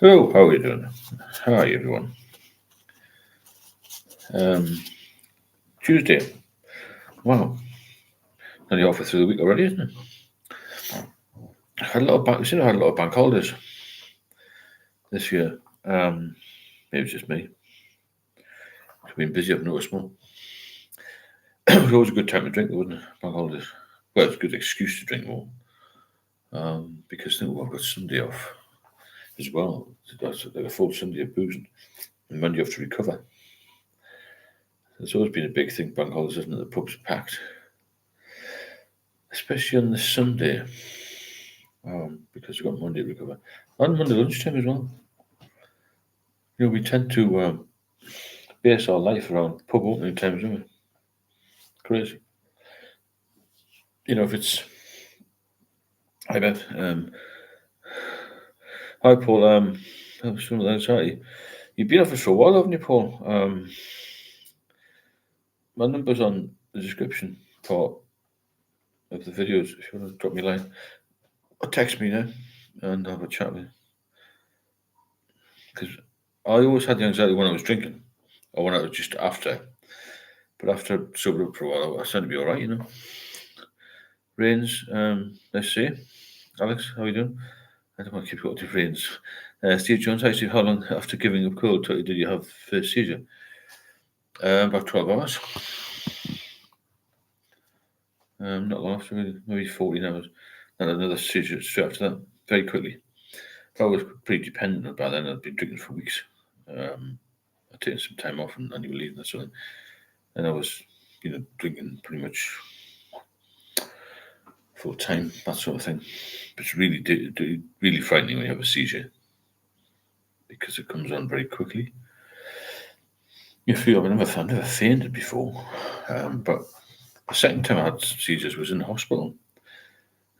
Hello, how are you doing? Hi, everyone. Um, Tuesday. Wow, nearly halfway through the week already, isn't it? I had a lot of bank. I had a lot of bank holidays this year. Maybe it's just me. I've been busy. I've noticed more. It was always a good time to drink, though, wasn't it? Bank holidays. Well, it's a good excuse to drink more. Because then I've got Sunday off as well. That's like a full Sunday of boozing, and Monday you have to recover. It's always been a big thing. Bank holidays, isn't it? The pubs are packed, especially on the Sunday. Because we've got Monday to recover. On Monday lunchtime as well. We tend to base our life around pub opening times, don't we? Crazy. If it's. I bet. Hi, Paul. I was from the sorry. You've been off it for a while, haven't you, Paul? My number's on the description part of the videos. If you want to drop me a line, or text me now and have a chat with you. Because I always had the anxiety when I was drinking, or when I was just after. But after sober up for a while, I started to be all right, Rains, let's see. Alex, how are you doing? I don't want to keep going to Rains. Steve Jones, hi Steve, how long after giving up cold turkey did you have first seizure? About 12 hours. Not long after, really, maybe 14 hours. And another seizure straight after that, very quickly. I was pretty dependent by then. I'd been drinking for weeks. I'd taken some time off and annual leave and that sort of thing. And I was, drinking pretty much full time, that sort of thing. But it's really frightening when you have a seizure because it comes on very quickly. You feel I've never fainted before, but the second time I had seizures was in the hospital,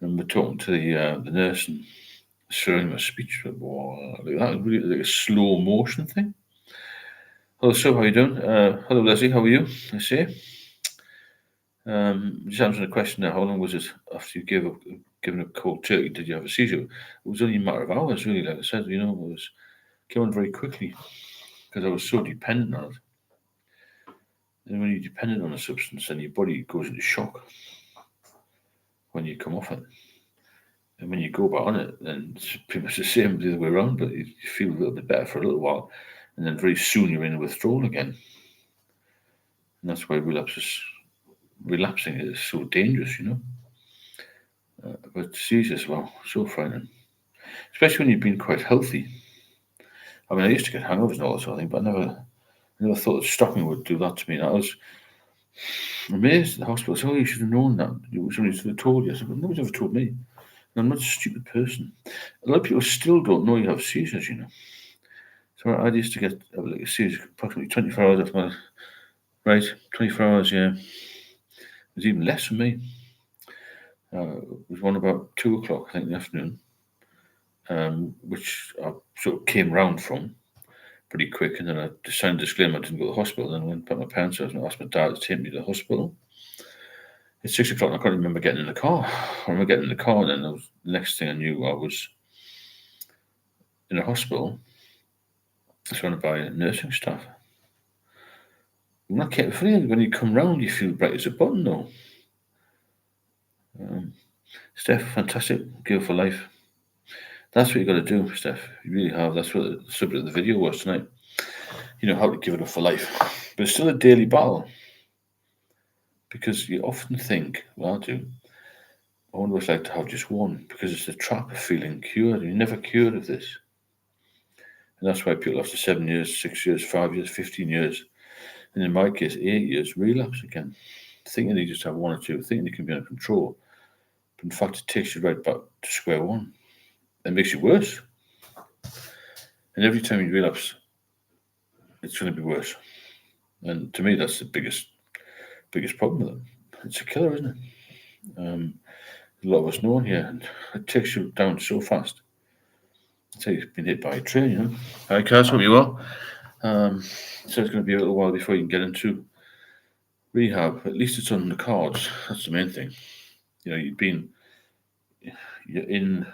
and we're talking to the nurse and showing my speech, like that, really like a slow motion thing. Hello, sir, how are you doing? Hello, Leslie, how are you? I say. Just answering the question now. How long was it after you given up cold turkey? Did you have a seizure? It was only a matter of hours, really. Like I said, it was came on very quickly because I was so dependent on it. And when you're dependent on a substance, then your body goes into shock when you come off it. And when you go back on it, then it's pretty much the same the other way around, but you feel a little bit better for a little while. And then very soon you're in a withdrawal again. And that's why relapsing is so dangerous. But seizures, well, so frightening. Especially when you've been quite healthy. I mean, I used to get hangovers and all that sort of thing, but I never thought that stopping would do that to me. And I was amazed at the hospital. So you should have known that. Somebody should have told you. I said, well, nobody's ever told me. And I'm not a stupid person. A lot of people still don't know you have seizures. So I used to get like a seizure approximately 24 hours after my. Right, 24 hours, yeah. It was even less for me. It was one about 2 o'clock, I think, in the afternoon, which I sort of came round from pretty quick. And then I signed a disclaimer I didn't go to the hospital. Then I went back to my parents' house and asked my dad to take me to the hospital. It's 6 o'clock, and I can't remember getting in the car. I remember getting in the car, and then the next thing I knew, I was in a hospital surrounded by nursing staff. Not funny when you come round, you feel bright as a button, though. Steph, fantastic, girl for life. That's what you got to do, Steph. You really have. That's what the subject of the video was tonight. How to give it up for life. But it's still a daily battle. Because you often think, well, I do, I wonder what it's like to have just one. Because it's the trap of feeling cured. You're never cured of this. And that's why people after 7 years, 6 years, 5 years, 15 years, and in my case, 8 years, relapse again. Thinking they just have one or two, thinking they can be under control. But in fact, it takes you right back to square one. It makes you worse. And every time you relapse, it's going to be worse. And to me, that's the biggest problem with it. It's a killer, isn't it? A lot of us know here, and it takes you down so fast. It's like you've been hit by a train. Hi, Kaz, hope you well. So it's going to be a little while before you can get into rehab. At least it's on the cards. That's the main thing. You're in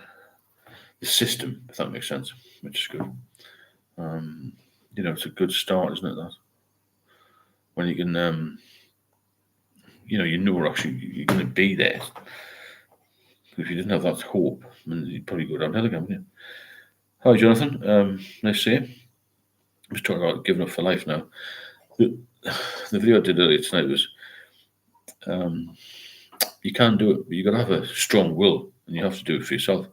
system, if that makes sense, which is good. It's a good start, isn't it? That when you can, actually you're going to be there. If you didn't have that hope, then you'd probably go downhill again, wouldn't you? Hi, Jonathan. Nice to see you. I was talking about giving up for life now. The video I did earlier tonight was you can do it, but you've got to have a strong will, and you have to do it for yourself.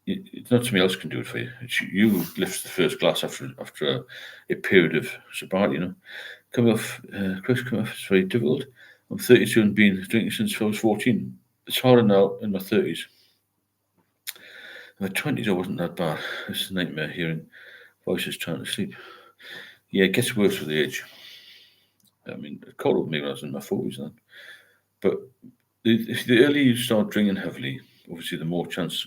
It's not somebody else can do it for you. It's you lift the first glass after a period of sobriety. Chris, it's very difficult. I'm 32 and been drinking since I was 14. It's harder now in my 30s. In my 20s, I wasn't that bad. It's a nightmare hearing voices trying to sleep. Yeah, it gets worse with age. I mean, it caught up with me when I was in my 40s then. But the earlier you start drinking heavily, obviously the more chance,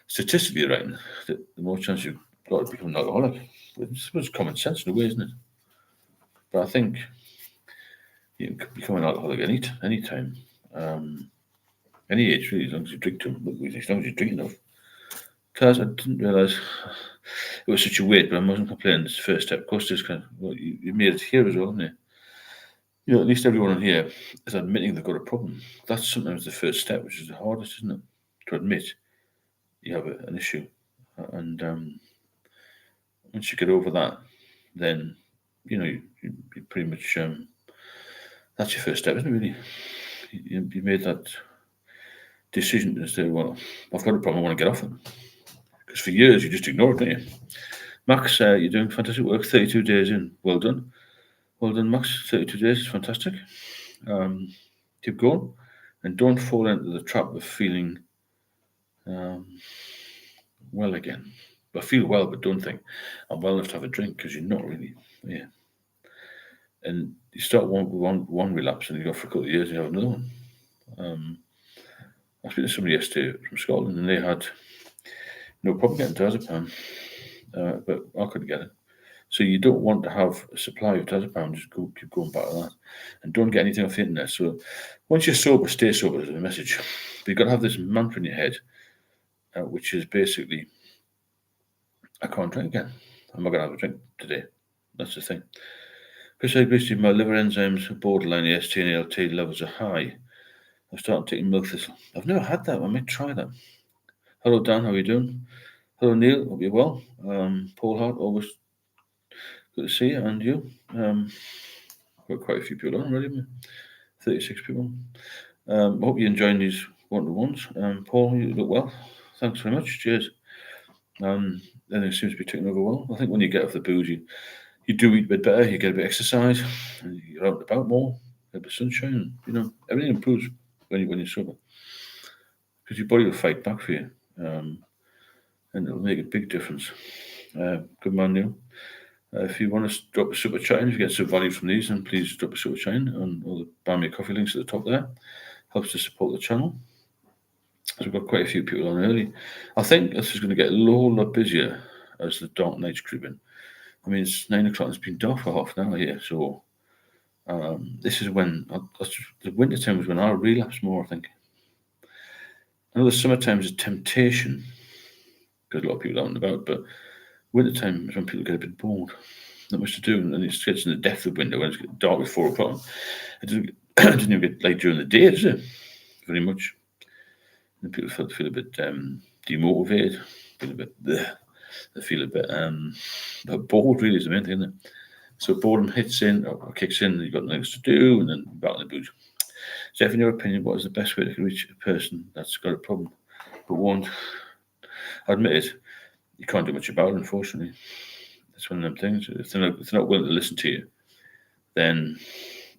statistically right, the more chance you've got to become an alcoholic. It's common sense in a way, isn't it? But I think you can become an alcoholic any time. Any age, really, as long as you drink as long as you drink enough. Because I didn't realise it was such a weight, but I wasn't complaining. It's the first step. Of course, you made it here as well, haven't you? At least everyone in here is admitting they've got a problem. That's sometimes the first step, which is the hardest, isn't it? To admit you have an issue. And once you get over that, then, you pretty much, that's your first step, isn't it, really? You made that decision to say, well, I've got a problem, I want to get off it. Because for years you just ignore it, don't you? Max, you're doing fantastic work, 32 days in. Well done. Well done, Max. 32 days is fantastic. Keep going. And don't fall into the trap of feeling well again. But feel well, but don't think, I'm well enough to have a drink, because you're not really. Yeah. And you start one relapse and you go for a couple of years and you have another one. I spoke to somebody yesterday from Scotland and they had no problem getting diazepam, but I couldn't get it. So you don't want to have a supply of diazepam, just keep going back to that. And don't get anything off the internet. So once you're sober, stay sober is the message. But you've got to have this mantra in your head, which is basically, I can't drink again. I'm not going to have a drink today. That's the thing. Chris, basically my liver enzymes are borderline, AST and ALT levels are high. I've started taking milk thistle. I've never had that. I might try that. Hello, Dan. How are you doing? Hello, Neil. Hope you're well. Paul Hart, always good to see you. And you. Got quite a few people on already. 36 people. Hope you're enjoying these one-to-ones. Paul, you look well. Thanks very much. Cheers. Everything seems to be taking over well. I think when you get off the booze, you do eat a bit better. You get a bit of exercise. And you're out and about more. A bit of sunshine. Everything improves when you're sober. Because your body will fight back for you. And it'll make a big difference. Good man, Neil. If you want to drop a super chat in, if you get some value from these, then please drop a super chat in on all the Buy Me a Coffee links at the top there. Helps to support the channel. So we've got quite a few people on early. I think this is going to get a lot busier as the dark nights creep in. I mean, it's 9 o'clock, it's been dark for half an hour here, so this is when, the winter time is when I relapse more, I think. I know the summertime is a temptation, because a lot of people aren't about, but wintertime is when people get a bit bored. Not much to do, and it gets in the depth of winter when it's dark at 4 o'clock. It doesn't even get light during the day, does it? Very much. And people feel a bit demotivated, they feel a bit bored, really, is the main thing, isn't it? So boredom hits in, or kicks in, and you've got nothing to do, and then back in the booze. So, in your opinion, what is the best way to reach a person that's got a problem but won't admit it? You can't do much about it, unfortunately. It's one of them things. If they're not willing to listen to you, then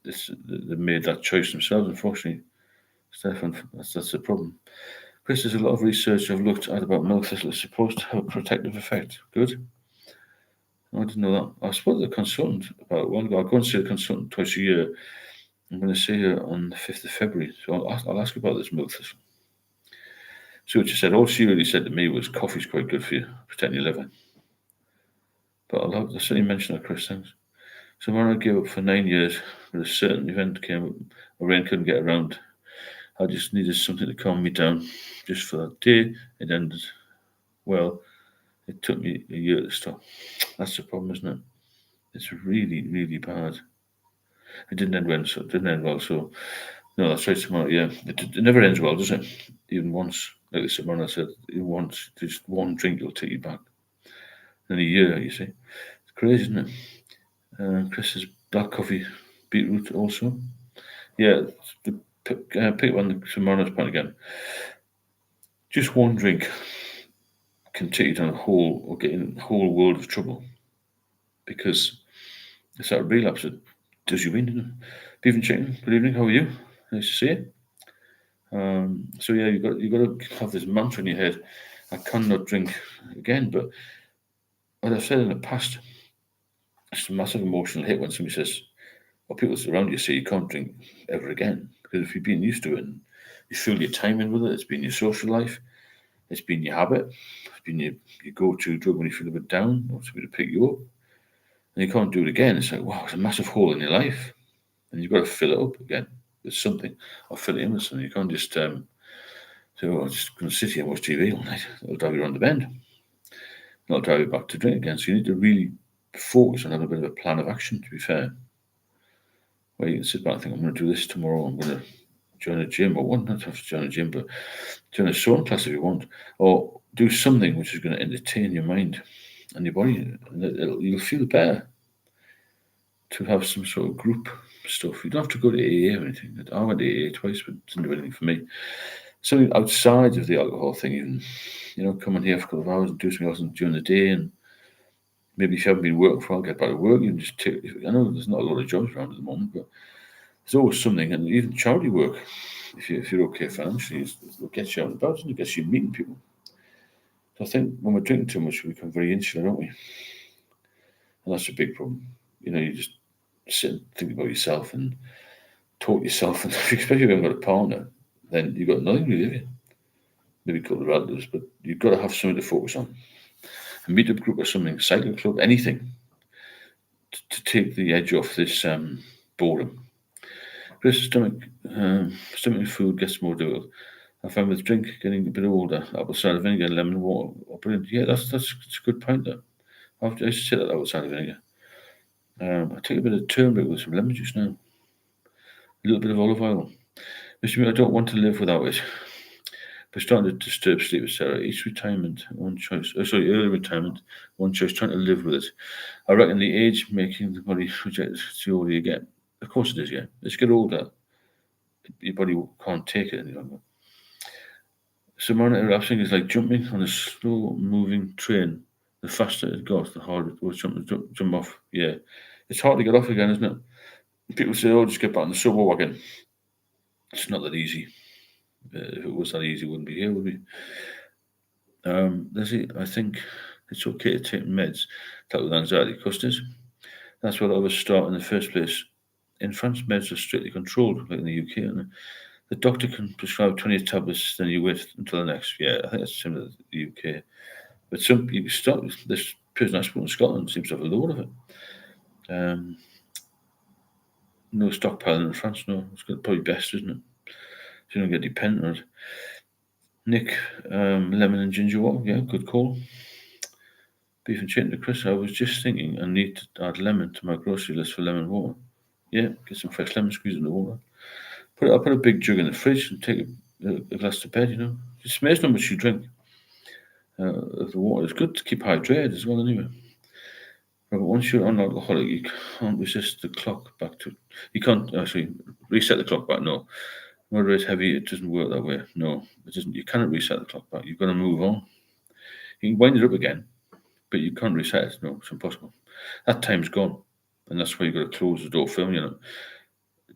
they've made that choice themselves, unfortunately. Stefan, that's the problem. Chris, there's a lot of research I've looked at about milk thistle. It's supposed to have a protective effect. Good. I didn't know that. I spoke to the consultant about a while ago. I go and see the consultant twice a year. I'm going to see her on the 5th of February. So I'll ask about this milk thistle. See what she said. All she really said to me was coffee's quite good for you, protecting your liver. But I'll certainly mention that, Chris. Thanks. So when I gave up for 9 years, when a certain event came up, my brain couldn't get around. I just needed something to calm me down. Just for that day, it ended Well, it took me a year to stop. That's the problem, isn't it? It's really, really bad. It didn't end well, so it didn't end well. So no, that's right, tomorrow. Yeah, it never ends well, does it? Even once, like the Simona said, even once, just one drink will take you back. In a year, you see, it's crazy, isn't it? Chris's black coffee, beetroot also. Yeah, pick on the Simona's point again. Just one drink can take you down a whole or get in a whole world of trouble because it's that relapse that does you in. Isn't it? Beef and chicken. Good evening. How are you? Nice to see you. So yeah, you got to have this mantra in your head. I cannot drink again. But as I've said in the past, it's a massive emotional hit when somebody says, or people around you say you can't drink ever again. Because if you've been used to it and you fill your time in with it, it's been your social life, it's been your habit, it's been your go-to drug when you feel a bit down, or somebody to pick you up, and you can't do it again. It's like, wow, it's a massive hole in your life, and you've got to fill it up again with something, or fill it in with something. You can't just say, "Oh, I'm just going to sit here and watch TV all night." It'll drive you around the bend. It'll drive you back to drink again. So you need to really focus on having a bit of a plan of action. To be fair, where you can sit back and think, "I'm going to do this tomorrow. I'm going to join a gym, or one not have to join a gym, but join a sewing class if you want, or do something which is going to entertain your mind and your body, and you'll feel better to have some sort of group stuff. You don't have to go to AA or anything. I went to AA twice, but it didn't do anything for me. Something outside of the alcohol thing, even, come in here for a couple of hours and do something else during the day, and maybe if you haven't been working for a while, get back to work. You can just take. I know there's not a lot of jobs around at the moment, but there's always something, and even charity work. If you're okay financially, it gets you out and about and it gets you meeting people. So I think when we're drinking too much, we become very insular, don't we? And that's a big problem. You just sit and think about yourself and talk to yourself, and especially if you haven't got a partner, then you've got nothing really, have you? Maybe a couple of relatives, but you've got to have something to focus on. A meetup group or something, cycle club, anything to take the edge off this boredom. Chris, stomach food gets more difficult. I find with drink getting a bit older, apple cider vinegar, lemon water, or brilliant. Yeah, that's a good point there. I used to say that apple cider vinegar. I take a bit of turmeric with some lemon juice now. A little bit of olive oil. Mr. Miller, I don't want to live without it. But starting to disturb sleep, etc. Each retirement, one choice. Early retirement, one choice. Trying to live with it. I reckon the age making the body reject it, the older you get. Of course it is, yeah. As you get older, your body can't take it any longer. Simona elapsing is like jumping on a slow moving train. The faster it goes, the harder it was jump off. Yeah. It's hard to get off again, isn't it? People say, oh, just get back on the subway wagon. It's not that easy. If it was that easy, we wouldn't be here, would we? Lizzie, I think it's okay to take meds that with anxiety clusters. That's what I was start in the first place. In France, meds are strictly controlled, like in the UK. And the doctor can prescribe 20 tablets, then you wait until the next. Yeah, I think that's similar to the UK. But some you can stop. This person I spoke in Scotland seems to have a load of it. No stockpiling in France. No, it's probably best, isn't it? So you don't get dependent on it. Nick, lemon and ginger water. Yeah, good call. Beef and chicken to Chris. I was just thinking I need to add lemon to my grocery list for lemon water. Yeah, get some fresh lemon, squeeze it in the water. I'll put a big jug in the fridge and take a glass to bed. It smells how much you drink. Of the water. It's good to keep hydrated as well. Anyway, but once you're on alcoholic, you can't resist the clock back to. You can't actually reset the clock back. No, whether it's heavy, it doesn't work that way. No, it doesn't. You cannot reset the clock back. You've got to move on. You can wind it up again, but you can't reset it. No, it's impossible. That time's gone, and that's why you've got to close the door firmly.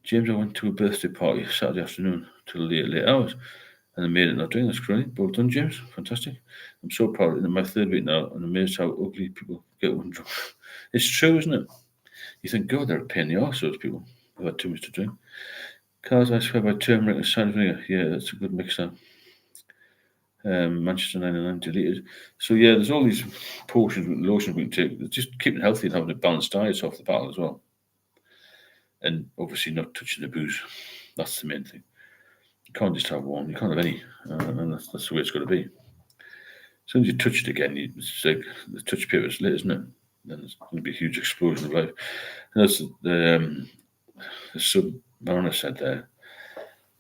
James, I went to a birthday party Saturday afternoon till late hours, and I made it not doing. That's great. Well done, James. Fantastic. I'm so proud. In my third week now, and amazed how ugly people get when drunk. It's true, isn't it? You think, God, they're a pain in the arse, those people who've had too much to drink. Cars, I swear by turmeric and cider vinegar. Yeah, that's a good mixer. Manchester 99 deleted. So yeah, there's all these portions with lotions we can take. Just keeping healthy and having a balanced diet off the bat as well. And obviously not touching the booze. That's the main thing. You can't just have one. You can't have any. And that's the way it's got to be. soon as you touch it again, it's like the touch paper is lit, isn't it? Then there's going to be a huge explosion of life. And that's the submariner said there.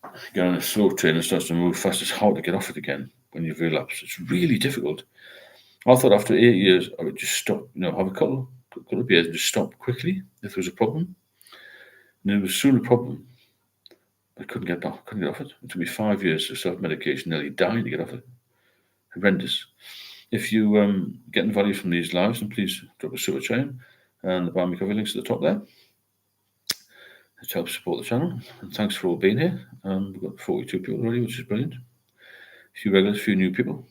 You get on a slow train and starts to move fast. It's hard to get off it again when you've relapsed. It's really difficult. I thought after 8 years, I would just stop. Have a couple of beers and just stop quickly if there was a problem. And there was soon a problem. I couldn't get back. Couldn't get off it. It took me 5 years of self-medication, nearly dying to get off it. Horrendous. If you getting value from these lives, then please drop a super chain and the Buy Me Coffee links at the top there. It helps support the channel. And thanks for all being here. We've got 42 people already, which is brilliant. A few regulars, a few new people.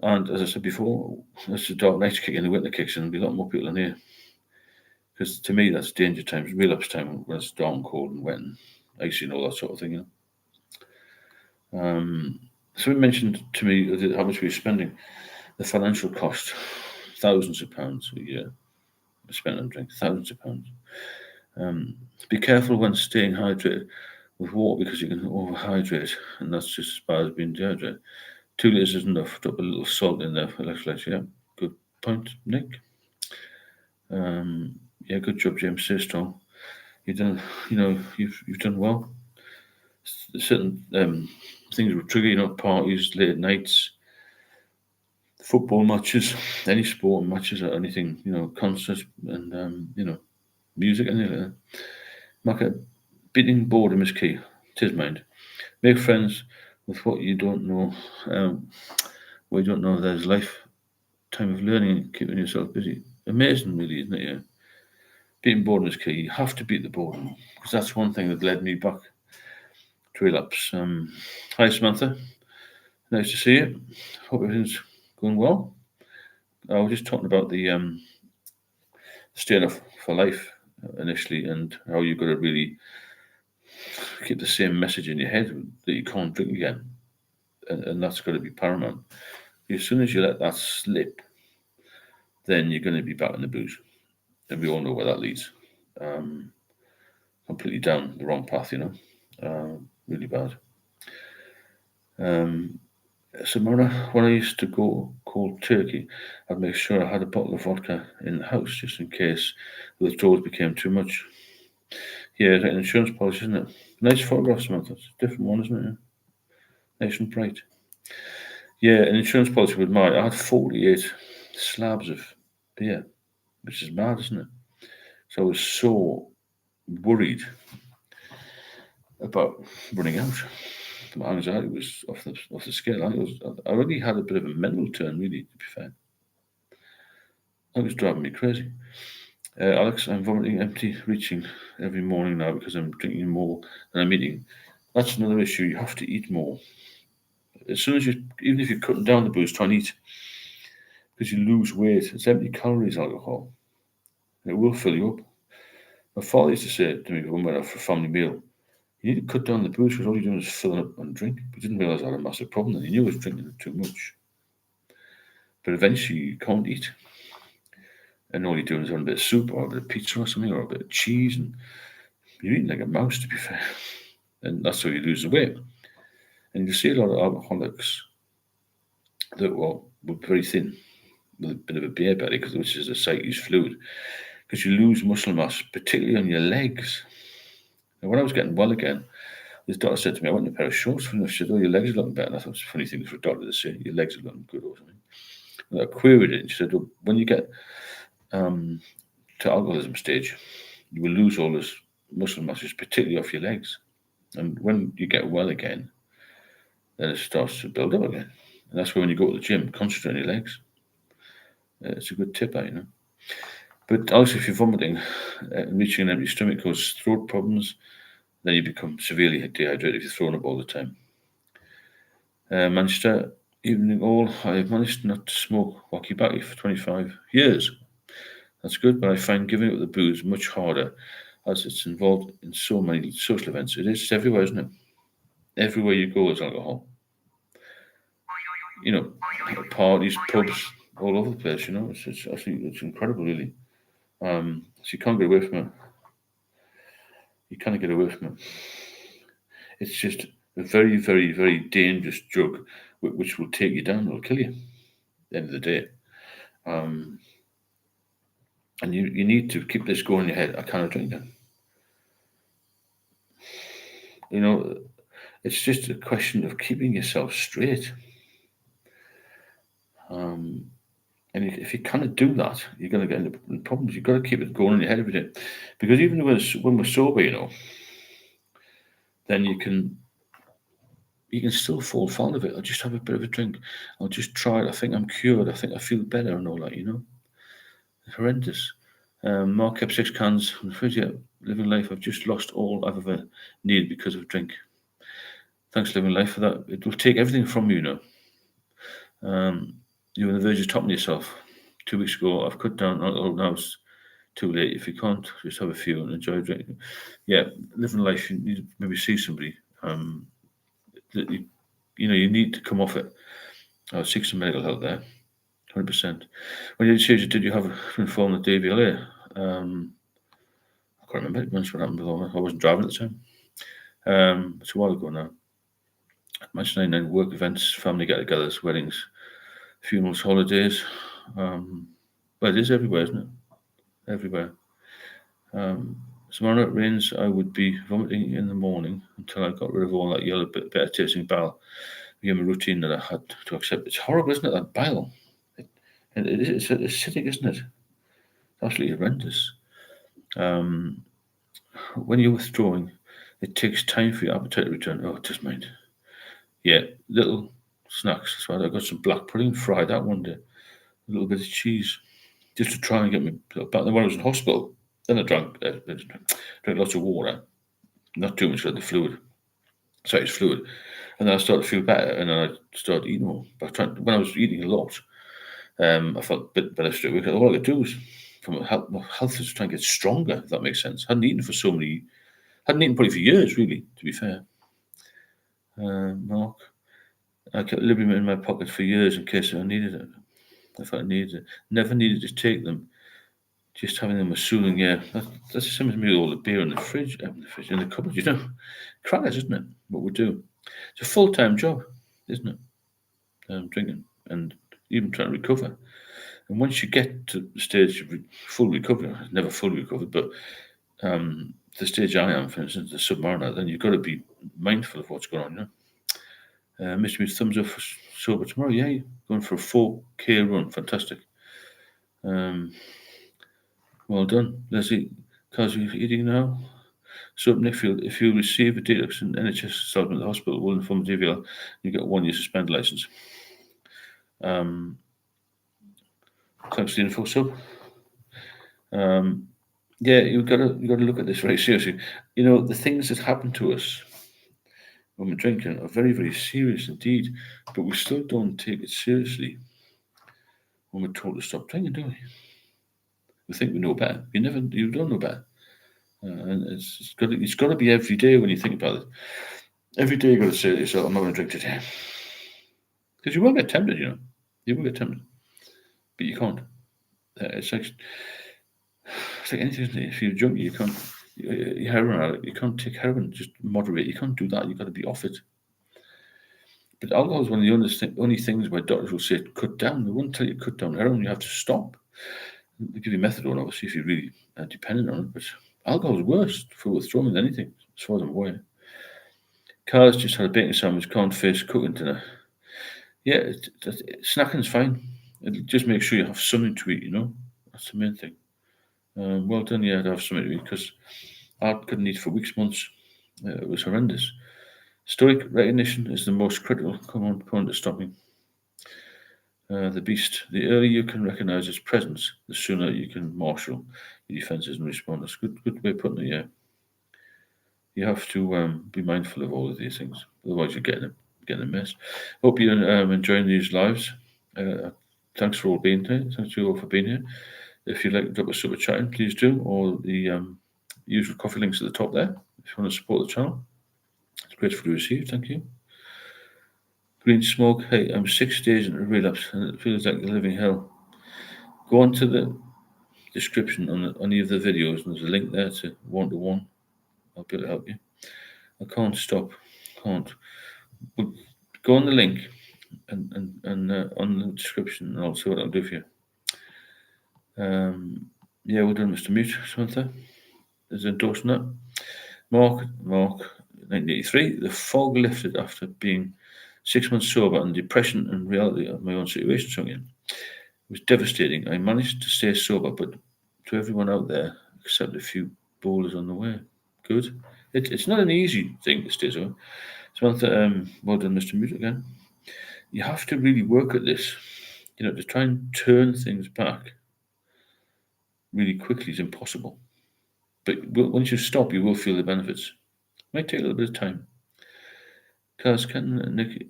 And as I said before, as the dark nights kick in, the winter kicks in, there'll be a lot more people in here. Because to me, that's danger time, relapse time, when it's dark and cold and wet and icy and all that sort of thing, Someone mentioned to me how much we were spending, the financial cost, thousands of pounds a year spent on drink, thousands of pounds. Be careful when staying hydrated with water because you can overhydrate, and that's just as bad as being dehydrated. 2 litres is enough. Drop a little salt in there for electrolytes. Yeah, good point, Nick. Yeah, good job, James. Stay strong. You've done, you've done well. Certain things will trigger, parties, late nights, football matches, any sport matches or anything, concerts and music, anything like that. Mark, beating boredom is key. Tis mind. Make friends with what you don't know. What you don't know, there's lifetime of learning and keeping yourself busy. Amazing, really, isn't it? Yeah. Beating boredom is key. You have to beat the boredom because that's one thing that led me back to relapse. Hi, Samantha. Nice to see you. Hope everything's going well. I was just talking about the staying off for life initially and how you've got to really keep the same message in your head that you can't drink again. And that's got to be paramount. As soon as you let that slip, then you're going to be back in the booze. And we all know where that leads. Completely down the wrong path, really bad. So, when I used to go cold turkey, I'd make sure I had a bottle of vodka in the house just in case the withdrawals became too much. Yeah, it's like an insurance policy, isn't it? Nice photograph, Samantha. It's a different one, isn't it? Nice and bright. Yeah, an insurance policy with mine. I had 48 slabs of beer, which is mad, isn't it? So I was so worried about running out. My anxiety was off the scale. I already had a bit of a mental turn, really, to be fair. That was driving me crazy. Alex, I'm vomiting empty, reaching every morning now because I'm drinking more than I'm eating. That's another issue. You have to eat more. As soon as even if you're cutting down the booze, try and eat because you lose weight. It's empty calories, alcohol. It will fill you up. My father used to say to me when we went out for a family meal, you need to cut down the booze because all you're doing is filling up on drink. But didn't realise I had a massive problem then. He knew I was drinking too much. But eventually you can't eat. And all you're doing is having a bit of soup or a bit of pizza or something or a bit of cheese. And you're eating like a mouse, to be fair. And that's how you lose the weight. And you see a lot of alcoholics that were very thin with a bit of a beer belly, which is a site-used fluid, because you lose muscle mass, particularly on your legs. And when I was getting well again, this doctor said to me, I want a pair of shorts for you. She said, oh, your legs are looking better. And I thought it's a funny thing for a doctor to say, your legs are looking good or something. And I queried it, and she said, well, when you get to alcoholism stage, you will lose all this muscle mass, particularly off your legs. And when you get well again, then it starts to build up again. And that's why when you go to the gym, concentrate on your legs. It's a good tip, But also, if you're vomiting and reaching an empty stomach causes throat problems, then you become severely dehydrated if you're throwing up all the time. Manchester, evening all, I've managed not to smoke wacky backy for 25 years. That's good, but I find giving up the booze much harder as it's involved in so many social events. It's everywhere, isn't it? Everywhere you go is alcohol. Parties, pubs, all over the place, I think it's incredible, really. So you can't get away from it. You can't get away from it. It's just a very, very, very dangerous drug which will take you down, will kill you. the end of the day. And you need to keep this going in your head. I cannot drink it. You know, it's just a question of keeping yourself straight. And if you cannot do that, you're going to get into problems. You've got to keep it going in your head every day. Because even when we're sober, then you can still fall foul of it. I'll just have a bit of a drink. I'll just try it. I think I'm cured. I think I feel better and all that, It's horrendous. Mark kept 6 cans in the fridge. Yeah, living life. I've just lost all I've ever needed because of drink. Thanks, living life, for that. It will take everything from you now. You're on the verge of topping yourself. 2 weeks ago, I've cut down. Oh, now it's too late. If you can't, just have a few and enjoy drinking. Yeah, living life. You need to maybe see somebody. That you need to come off it. Seek some medical help there. 100%. When you said, did you have to inform the DVLA? I can't remember. What happened before. I wasn't driving at the time. It's a while ago now. Match 99 work events, family get-togethers, weddings, funerals, holidays. But it is everywhere, isn't it? Everywhere. Tomorrow it rains. I would be vomiting in the morning until I got rid of all that yellow bitter tasting bile. Became a routine that I had to accept. It's horrible, isn't it? That bile. It's acidic, isn't it? Absolutely horrendous. When you're withdrawing, it takes time for your appetite to return. Oh, just mind. Yeah, little snacks. That's right. I got some black pudding, fried that one day. A little bit of cheese, just to try and get me back. When I was in hospital, then I drank lots of water, not too much of the fluid. Sorry, it's fluid. And then I started to feel better, and then I started eating more. But when I was eating a lot, I felt a bit better straight away. All I could do was, from a health, is try and get stronger, if that makes sense. Hadn't eaten probably for years, really, to be fair. Mark, I kept Librium in my pocket for years in case I needed it. If I needed it. Never needed to take them. Just having them was soothing, yeah. That's the same as me with all the beer in the fridge, in the cupboard, Crackers, isn't it? What we do. It's a full-time job, isn't it? Drinking and even trying to recover. And once you get to the stage of full recovery, never fully recovered, but the stage I am, for instance, the Submariner, then you've got to be mindful of what's going on, Mr. Meets thumbs up for sober tomorrow. Yeah, going for a 4K run. Fantastic. Well done, Leslie. Because you're eating now. So, Nickfield, if you receive a deluxe in NHS settlement at the hospital, will inform DVL, you get 1 year suspend license. Thanks for the info, sub. Yeah, you've got to look at this very seriously. The things that happen to us when we're drinking are very, very serious indeed, but we still don't take it seriously when we're told to stop drinking, do we? We think we know better. You don't know better. And it's got to be every day when you think about it. Every day you've got to say to yourself, I'm not going to drink today. Because you will get tempted, You will get tempted. But you can't. It's like anything, isn't it? If you're junkie, you can't. You're heroin addict, you can't take heroin, just moderate. You can't do that. You've got to be off it. But alcohol is one of the only things where doctors will say cut down. They won't tell you cut down heroin. You have to stop. They give you methadone, obviously, if you're really dependent on it. But alcohol is worse for withdrawing than anything, as far as I'm aware. Carl's just had a bacon sandwich, corn fish, cooking dinner. Yeah, snacking's fine. Just make sure you have something to eat, That's the main thing. Well done, yeah, to have something to eat, because I couldn't eat for weeks, months. It was horrendous. Stoic recognition is the most critical component to stopping. The beast. The earlier you can recognize its presence, the sooner you can marshal your defenses and respond. That's good way of putting it, yeah. You have to be mindful of all of these things, otherwise you're getting a mess. Hope you're enjoying these lives. Thanks for all being here. Thanks to you all for being here. If you'd like to drop a super chat in, please do, or the usual coffee links at the top there. If you want to support the channel, it's gratefully received. Thank you. Green smoke. Hey, I'm 6 days into relapse and it feels like a living hell. Go on to the description on any of the videos, and there's a link there to one-to-one. I'll be able to help you. I can't stop. Can't. But go on the link on the description, and I'll see what I'll do for you. Yeah, we're done, Mr. Mute, Samantha. Is endorsing that. Mark, 1983. The fog lifted after being 6 months sober, and depression and reality of my own situation sunk in. It was devastating. I managed to stay sober, but to everyone out there, except a few boulders on the way. Good. It's not an easy thing to stay sober. Samantha, well done, Mr. Mute again. You have to really work at this. To try and turn things back really quickly is impossible. But once you stop, you will feel the benefits. It might take a little bit of time. Cars, can Nick,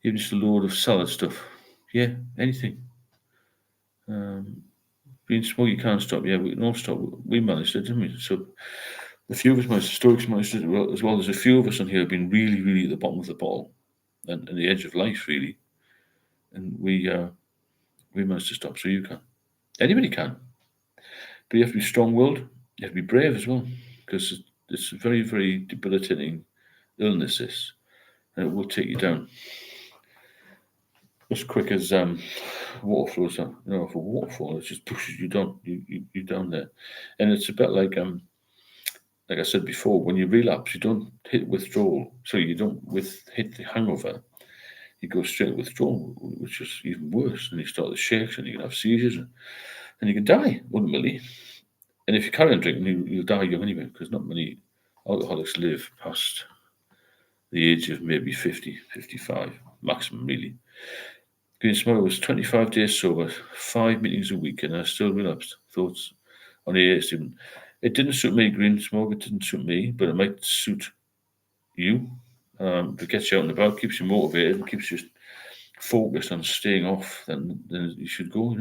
even just a load of salad stuff? Yeah, anything. Being smug, you can't stop. Yeah, we can all stop. We managed it, didn't we? So a few of us managed, the Stoics managed it as well. There's a few of us on here who have been really, really at the bottom of the bottle and the edge of life, really. And we managed to stop. So you can. Anybody can. But you have to be strong-willed. You have to be brave as well, because it's a very, very debilitating illness, this, and it will take you down as quick as water flows. If a waterfall, it just pushes you down. You're down there, and it's a bit like I said before, when you relapse, you don't hit withdrawal, so you don't hit the hangover. You go straight withdrawal, which is even worse. And you start the shakes, and you can have seizures, and you can die ultimately. And if you carry on drinking, you'll die young anyway, because not many alcoholics live past the age of maybe 50, 55, maximum, really. Green Smoker was 25 days sober, 5 meetings a week, and I still relapsed. Thoughts on the AA student? It didn't suit me, Green Smoke. It didn't suit me, but it might suit you. If it gets you out and about, keeps you motivated, and keeps you focused on staying off, then you should go,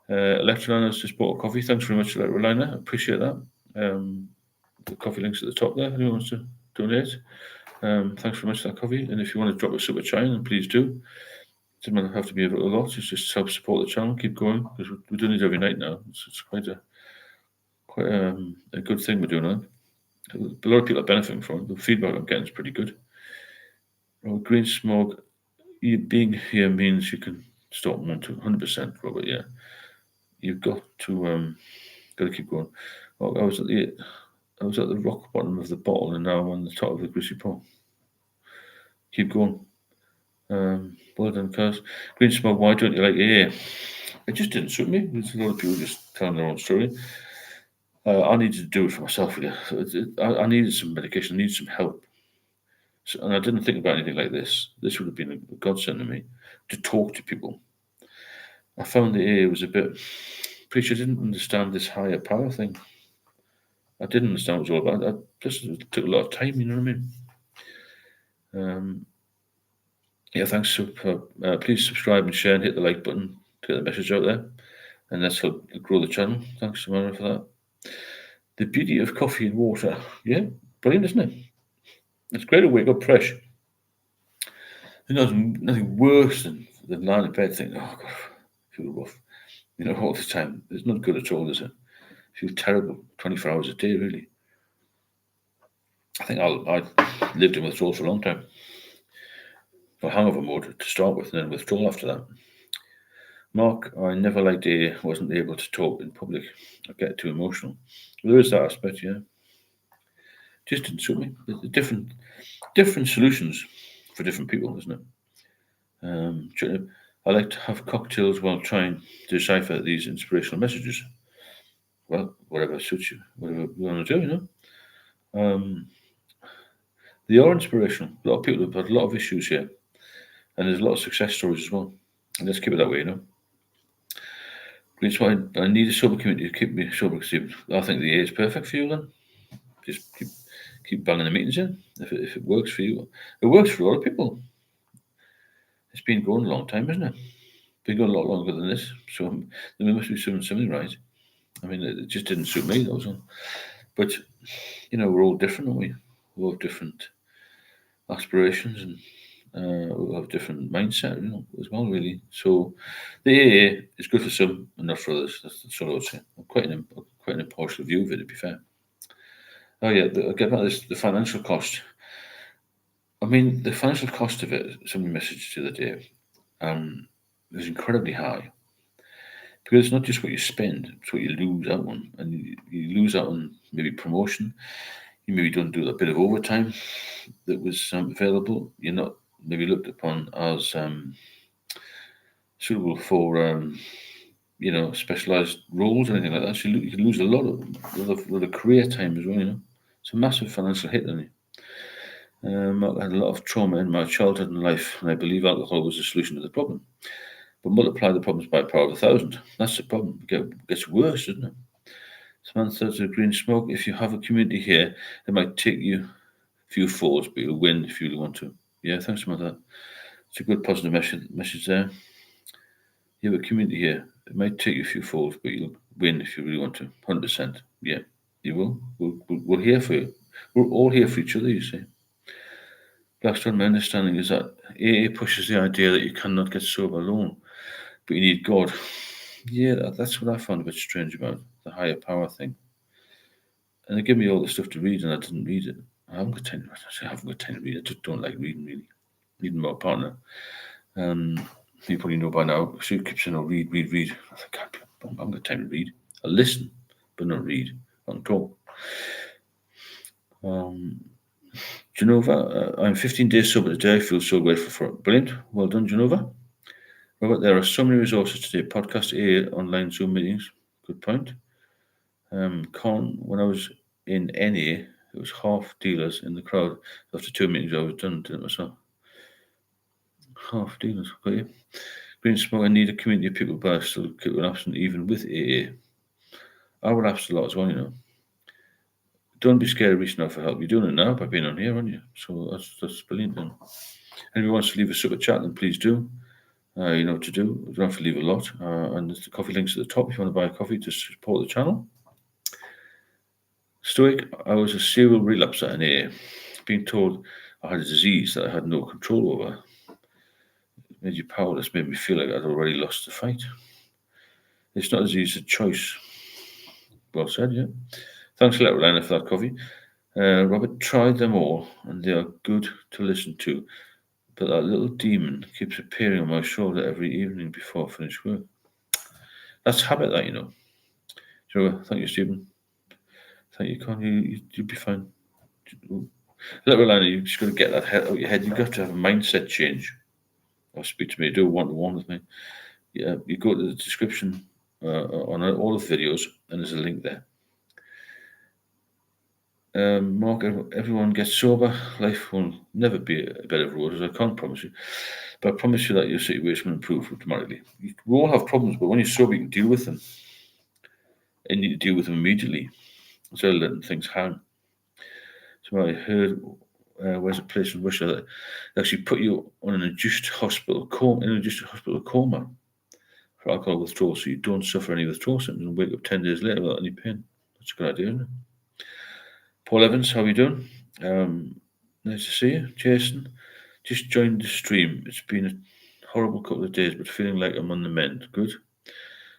Electrolina has just bought a coffee. Thanks very much, Electrolina. I appreciate that. The coffee link's at the top there. Anyone wants to donate? Thanks very much for that coffee. And if you want to drop a super chime, then please do. It doesn't have to be a lot. It's just help support the channel. Keep going, because we're doing it every night now. It's quite a good thing we're doing now. A lot of people are benefiting from it. The feedback I'm getting is pretty good. Green Smoke, being here means you can stop 100%, Robert. Yeah, you've got to keep going. Well, I was at the rock bottom of the bottle, and now I'm on the top of the greasy pole. Keep going. Well done, Cuz. Green Smoke, why don't you like AA? It just didn't suit me. There's a lot of people just telling their own story. I needed to do it for myself, really. I needed some medication, I needed some help. And I didn't think about anything like this. This would have been a godsend to me, to talk to people. I found the AA was a bit... Preacher didn't understand this higher power thing. I didn't understand what it was all about. It took a lot of time, you know what I mean? Yeah, thanks. Please subscribe and share and hit the like button to get the message out there. And that's help grow the channel. Thanks, Samara, for that. The beauty of coffee and water. Yeah, brilliant, isn't it? It's great to wake up fresh. There's nothing worse than lying in bed thinking, oh, God, I feel rough. All the time. It's not good at all, is it? I feel terrible 24 hours a day, really. I think I lived in withdrawal for a long time. Or hangover mode to start with, and then withdrawal after that. Mark, I never liked AA, wasn't able to talk in public. I get too emotional. Well, there is that aspect, yeah. Just didn't suit me. There's different solutions for different people, isn't it? I like to have cocktails while trying to decipher these inspirational messages. Well, whatever suits you, whatever you want to do, They are inspirational. A lot of people have had a lot of issues here, and there's a lot of success stories as well. And let's keep it that way, That's why I need a sober community to keep me sober. I think the AA is perfect for you then. Just keep banging the meetings in. If it works for you, it works for a lot of people. It's been going a long time, isn't it? Been going a lot longer than this, so there must be something right. I mean, it just didn't suit me, that was all. But we're all different, aren't we? We all have different aspirations, and we have different mindset, as well, really. So the AA is good for some and not for others. That's all I would say. Quite an impartial view of it, to be fair. Oh yeah, I'll get back to this, the financial cost. I mean, the financial cost of it, somebody messaged the other day, is incredibly high. Because it's not just what you spend, it's what you lose out on. And you lose out on maybe promotion. You maybe don't do a bit of overtime that was available. You're not maybe looked upon as suitable for specialised roles or anything like that. So you can lose a lot of career time as well. It's a massive financial hit on you. I had a lot of trauma in my childhood and life, and I believe alcohol was the solution to the problem. But multiply the problems by a power of 1,000. That's the problem. It gets worse, doesn't it? Samantha to Green Smoke. If you have a community here, it might take you a few falls, but you'll win if you really want to. Yeah, thanks, Samantha. It's a good positive message there. You have a community here. It might take you a few falls, but you'll win if you really want to. 100%. Yeah, you will. We're here for you. We're all here for each other, you see. Blackstone, my understanding is that AA pushes the idea that you cannot get sober alone, but you need God. Yeah, that's what I found a bit strange about the higher power thing. And they give me all the stuff to read, and I didn't read it. I haven't got time. I haven't got time to read. I just don't like reading, really. Reading my partner. You probably know by now. She keeps saying, "Oh, read." I think I haven't got time to read. I listen, but not read. I can talk. Genova, I'm 15 days sober today. I feel so grateful for it. Brilliant. Well done, Genova. Robert, there are so many resources today. Podcast, AA, online Zoom meetings. Good point. Con, when I was in NA, it was half dealers in the crowd. After 2 meetings, I was done to it myself. Half dealers, got you. Green Smoke, I need a community of people, but I still keep an absent even with AA. I would absent a lot as well, Don't be scared of reaching out for help. You're doing it now by being on here, aren't you? So that's brilliant. Then. Anyone wants to leave a super chat, then please do. You know what to do. You don't have to leave a lot. And there's the coffee links at the top if you want to buy a coffee to support the channel. Stoic, I was a serial relapser in AA. Being told I had a disease that I had no control over. It made you powerless, made me feel like I'd already lost the fight. It's not a disease, it's a choice. Well said, yeah. Thanks a lot, Rolanda, for that coffee. Robert, tried them all, and they are good to listen to. But that little demon keeps appearing on my shoulder every evening before I finish work. That's habit, that, So, thank you, Stephen. Thank you, Con. You'll be fine. Little Rolanda, you just got to get that out of your head. You've got to have a mindset change. Or speak to me, do a one-to-one with me. Yeah, you go to the description on all of the videos, and there's a link there. Mark, everyone gets sober. Life will never be a bed of roses. I can't promise you, but I promise you that your situation will improve automatically. We all have problems, but when you're sober, you can deal with them, and you need to deal with them immediately instead of letting things hang. So I heard, where's a place in Russia that actually put you on an induced hospital coma for alcohol withdrawal, so you don't suffer any withdrawal symptoms and wake up 10 days later without any pain. That's a good idea, isn't it? Paul Evans, how are you doing? Nice to see you. Jason, just joined the stream. It's been a horrible couple of days, but feeling like I'm on the mend. Good.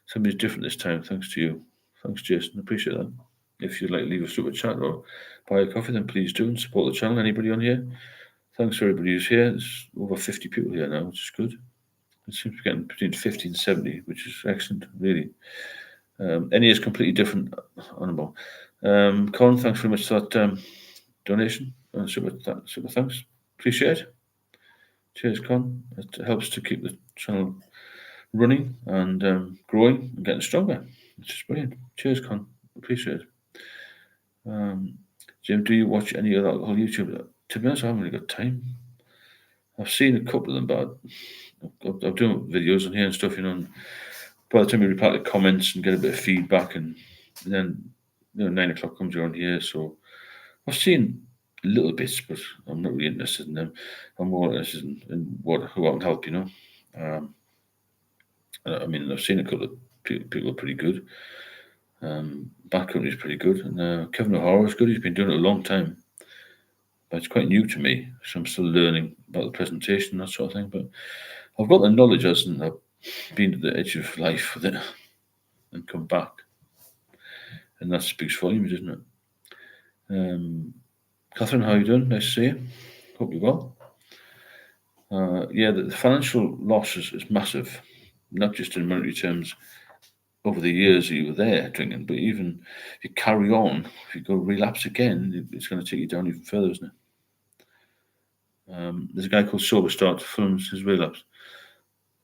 Somebody's different this time, thanks to you. Thanks, Jason. Appreciate that. If you'd like to leave a super chat or buy a coffee, then please do and support the channel. Anybody on here? Thanks for everybody who's here. There's over 50 people here now, which is good. It seems to be getting between 50 and 70, which is excellent, really. Any is completely different animal. Colin, thanks very much for that donation. Super thanks. Appreciate it. Cheers, Con. It helps to keep the channel running and growing and getting stronger, which is brilliant. Cheers, Con. Appreciate it. Jim, do you watch any other alcohol YouTube? To be honest, I haven't really got time. I've seen a couple of them, but I'm doing videos on here and stuff, and by the time you reply to comments and get a bit of feedback, and then 9 o'clock comes around here, so I've seen little bits, but I'm not really interested in them. I'm more interested in who I can help, I mean, I've seen a couple of people are pretty good. Bad Company is pretty good, and Kevin O'Hara is good. He's been doing it a long time, but it's quite new to me, so I'm still learning about the presentation and that sort of thing. But I've got the knowledge, and I've been to the edge of life with it and come back, and that speaks volumes, isn't it? Catherine, how are you doing? Nice to see you. Hope you're well. The financial loss is massive, not just in monetary terms over the years that you were there drinking, but even if you carry on, if you go relapse again, it's going to take you down even further, isn't it? There's a guy called Sober Start films his relapse.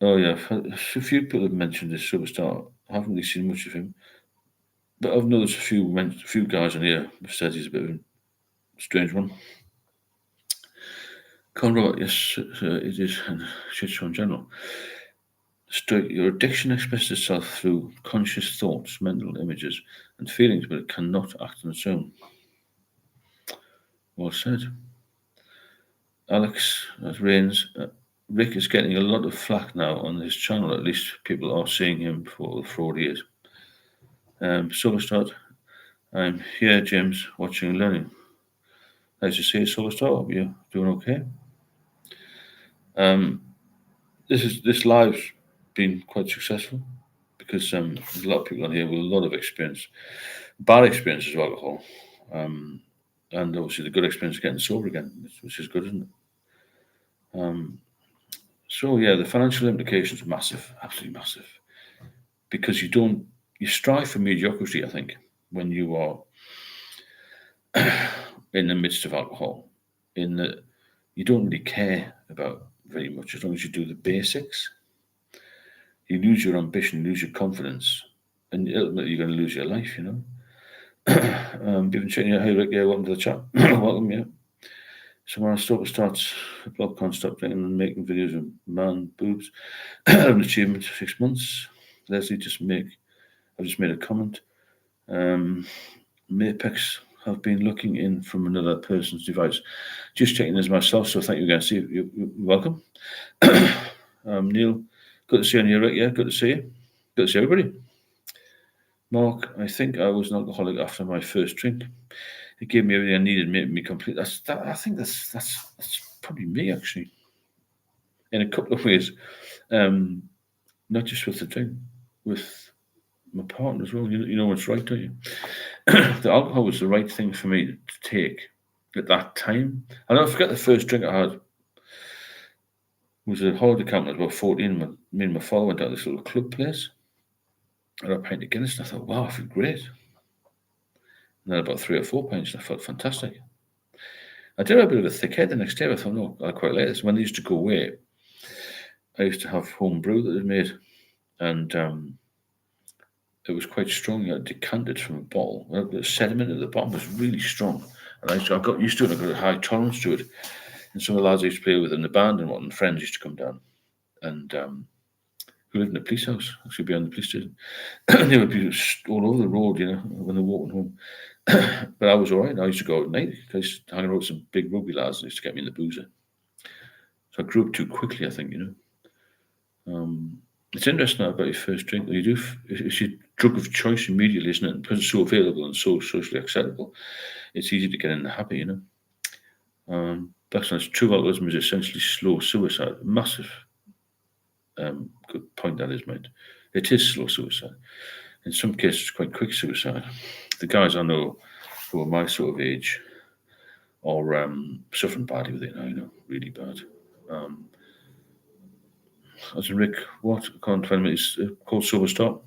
Oh yeah, a few people have mentioned this Sober Start. I haven't really seen much of him, but I've noticed a few guys in here have said he's a bit of a strange one. Conrad, yes, it is, and shit show in general. Your addiction expresses itself through conscious thoughts, mental images, and feelings, but it cannot act on its own. Well said. Alex Rains, Rick is getting a lot of flack now on his channel. At least people are seeing him for 4 years. Solarstart, I'm here, James, watching and learning. Nice to see you, Solarstart. Hope you're doing okay. This live's been quite successful because there's a lot of people on here with a lot of experience, bad experiences with alcohol, and obviously the good experience of getting sober again, which is good, isn't it? So yeah, the financial implications are massive, absolutely massive, because you strive for mediocrity. I think when you are in the midst of alcohol, in that you don't really care about very much as long as you do the basics. You lose your ambition, you lose your confidence, and ultimately you're going to lose your life. You've been checking out. Hey Rick, yeah, welcome to the chat. Welcome, yeah. So when I starts a blog can't stop drinking and making videos of man boobs. An achievement for 6 months. Leslie I've just made a comment. Mapex have been looking in from another person's device. Just checking as myself, so thank you again. See you. You're welcome. Neil, good to see you here, Rick. Yeah, good to see you. Good to see everybody. Mark, I think I was an alcoholic after my first drink. It gave me everything I needed, made me complete. I think that's probably me actually. In a couple of ways, not just with the drink, with my partner as well. You know what's right, don't you? The alcohol was the right thing for me to take at that time. I don't forget the first drink I had was a holiday camp. I was about 14. Me and my father went out to this little club place. I had a pint of Guinness and I thought, wow, I feel great. And then about 3 or 4 pints and I felt fantastic. I did have a bit of a thick head the next day. I thought, no, I quite like this. When I used to go away, I used to have home brew that was made, and it was quite strong. You had decanted from a bottle. The sediment at the bottom was really strong, and I got used to it. I got a high tolerance to it. And some of the lads I used to play with in the band and friends used to come down, and who lived in the police house, actually behind the police station. They would be all over the road, when they're walking home. But I was all right. I used to go out at night. I used to hang around with some big rugby lads that used to get me in the boozer. So I grew up too quickly, I think, It's interesting about your first drink. It's your drug of choice immediately, isn't it? Because it's so available and so socially acceptable, it's easy to get in the habit, That's true alcoholism is essentially slow suicide. Massive good point that is made. It is slow suicide. In some cases, quite quick suicide. The guys I know who are my sort of age are suffering badly with it now, really bad. As in Rick, what? Con 20 minutes called Sober Stop.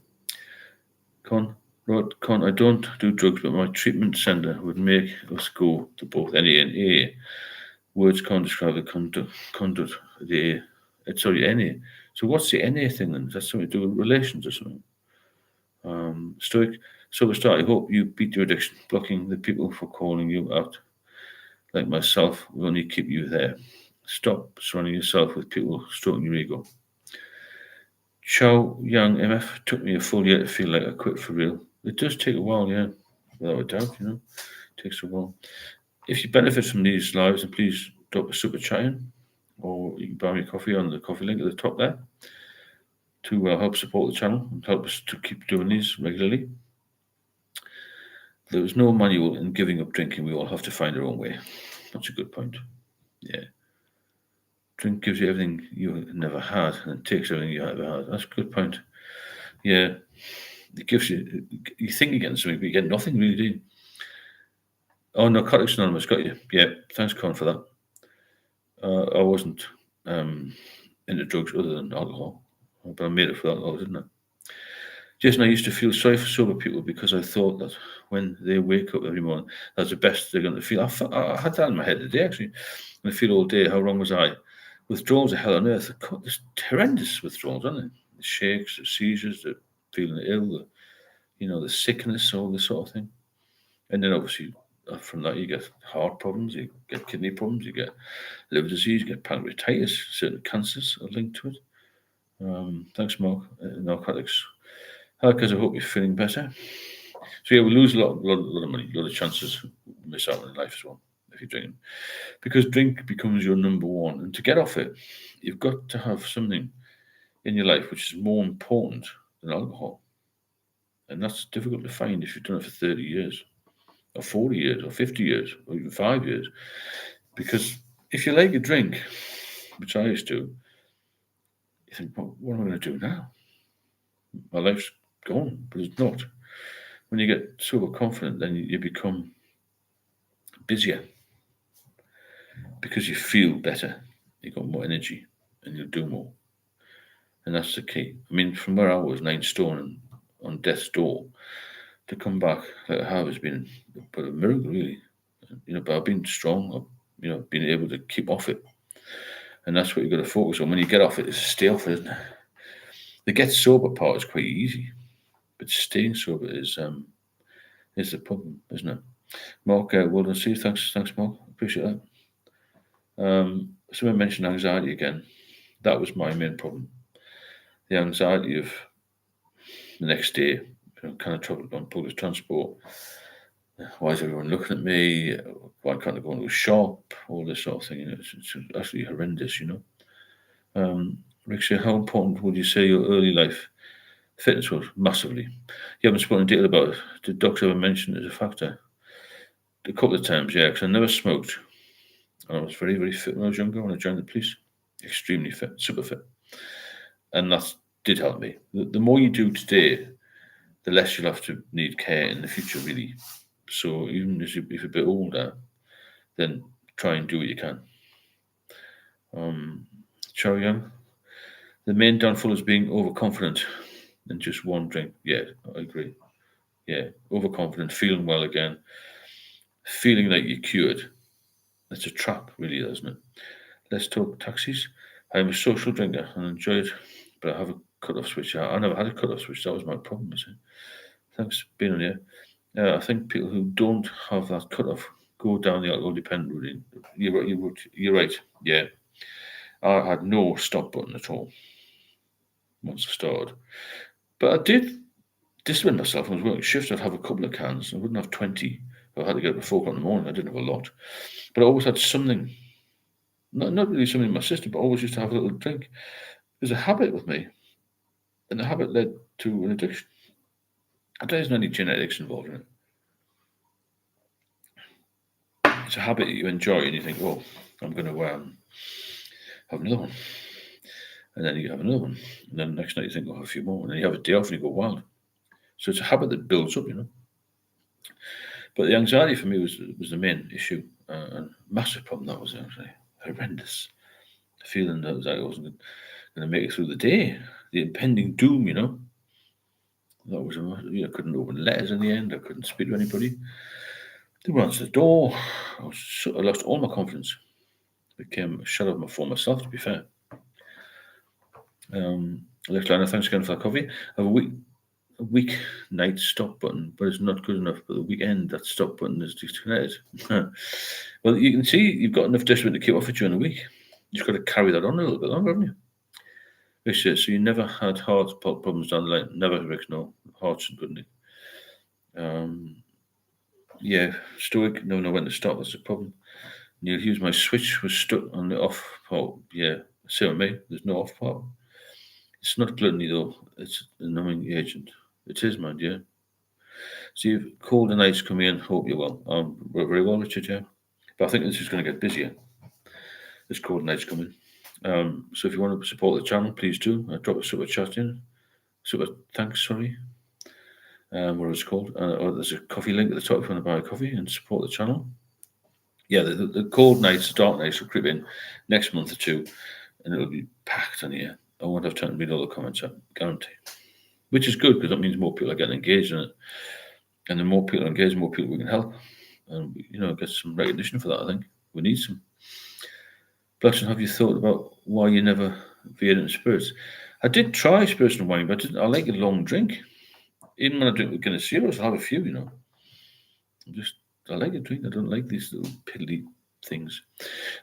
Con, I don't do drugs, but my treatment centre would make us go to both NA and AA. Words can't describe the conduct of the AA. Sorry, NA. So what's the NA thing then? Is that something to do with relations or something? Stoic, Sober Start, I hope you beat your addiction. Blocking the people for calling you out. Like myself, will only keep you there. Stop surrounding yourself with people stroking your ego. Chow Young MF, took me a full year to feel like I quit for real. It does take a while, yeah, without a doubt, It takes a while. If you benefit from these lives, then please drop a super chat in, or you can buy me a coffee on the coffee link at the top there to help support the channel and help us to keep doing these regularly. There is no manual in giving up drinking. We all have to find our own way. That's a good point. Yeah. Drink gives you everything you never had, and it takes everything you ever had. That's a good point. Yeah, it gives you. You think you're getting something, but you get nothing, really, do you? Oh, Narcotics Anonymous got you. Yeah, thanks, Con, for that. I wasn't into drugs other than alcohol. But I made it for alcohol, didn't I? Jason, I used to feel sorry for sober people because I thought that when they wake up every morning, that's the best they're going to feel. I had that in my head today, actually. And I feel all day, how wrong was I? Withdrawals are hell on earth. There's horrendous withdrawals, aren't there? The shakes, the seizures, the feeling ill, the sickness, all this sort of thing. And then obviously from that you get heart problems, you get kidney problems, you get liver disease, you get pancreatitis, certain cancers are linked to it. Thanks, Mark. Narcotics. Because I hope you're feeling better. So yeah, we lose a lot of money, a lot of chances miss out in life as well if you're drinking, because drink becomes your number one. And to get off it, you've got to have something in your life which is more important than alcohol, and that's difficult to find if you've done it for 30 years, or 40 years, or 50 years, or even 5 years. Because if you like a drink, which I used to, you think, well, what am I going to do now? My life's gone, but it's not. When you get sober confident, then you become busier because you feel better. You've got more energy and you'll do more. And that's the key. I mean, from where I was, 9 stone and on death's door, to come back like I have has been a miracle, really. But I've been strong. I've been able to keep off it. And that's what you've got to focus on. When you get off it, is stay off it, isn't it? The get sober part is quite easy, but staying sober is the problem, isn't it? Mark, well done, Steve. Thanks, Mark. Appreciate that. Someone mentioned anxiety again. That was my main problem. The anxiety of the next day, can I travel on public transport? Why is everyone looking at me? Why can't I go into a shop? All this sort of thing. It's actually horrendous, Rick, how important would you say your early life fitness was? Massively. You haven't spoken in detail about it. Did doctor ever mention it as a factor? A couple of times, yeah, because I never smoked. I was very, very fit when I was younger, when I joined the police. Extremely fit, super fit. And that did help me. The more you do today, the less you'll have to need care in the future, really. So even if you're a bit older, then try and do what you can. Chow Young, the main downfall is being overconfident and just one drink. Yeah, I agree. Yeah, overconfident, feeling well again, feeling like you're cured. That's a trap, really, isn't it? Let's talk taxis. I'm a social drinker and enjoy it, but I have a cut-off switch. I never had a cut-off switch. That was my problem, you see. Thanks for being on here. I think people who don't have that cut-off go down the alcohol dependent route. You're right. Yeah, I had no stop button at all once I started, but I did discipline myself. When I was working shifts, I'd have a couple of cans. I wouldn't have 20. If I had to get up at 4 o'clock in the morning, I didn't have a lot, but I always had something. Not really something in my system, but I always used to have a little drink. It was a habit with me, and the habit led to an addiction. I don't think there's any genetics involved in it. It's a habit that you enjoy, and you think, "Oh, I'm going to have another one," and then you have another one, and then the next night you think, "Oh, a few more," and then you have a day off and you go wild. So it's a habit that builds up, But the anxiety for me was the main issue, and massive problem that was actually horrendous. The feeling that I wasn't going to make it through the day, the impending doom, That was I couldn't open letters in the end. I couldn't speak to anybody. They were answer the door. I lost all my confidence. Became a shadow of my former self, to be fair. Alex Liner, thanks again for that coffee. I have a weeknight stop button, but it's not good enough. But the weekend, that stop button is disconnected. Well, you can see you've got enough discipline to keep off it during the week. You've got to carry that on a little bit longer, haven't you? So you never had heart problems down the line? Never, Rick, no. Heart's good. Yeah, stoic, never know when to stop, that's the problem. Neil Hughes, my switch was stuck on the off part. Yeah, same with me, there's no off part. It's not gluttony though, it's a numbing agent. It is, man, yeah. Steve, cold and ice coming in, hope you're well. We're very well, Richard, yeah. But I think this is going to get busier. This cold and ice coming. So if you want to support the channel, please do. Drop a super chat in. Super thanks, sorry. What it's called. There's a coffee link at the top if you want to buy a coffee and support the channel. Yeah, the cold nights, the dark nights will creep in next month or two. and it'll be packed on here. I won't have time to read all the comments, I guarantee. Which is good because that means more people are getting engaged in it. And the more people are engaged, the more people we can help. And, get some recognition for that, I think. We need some. Blackson, have you thought about why you never veered into spirits? I did try spirits and wine, but I like a long drink. Even when I drink with Guinness Zeros, I'll have a few, I like a drink. I don't like these little piddly things.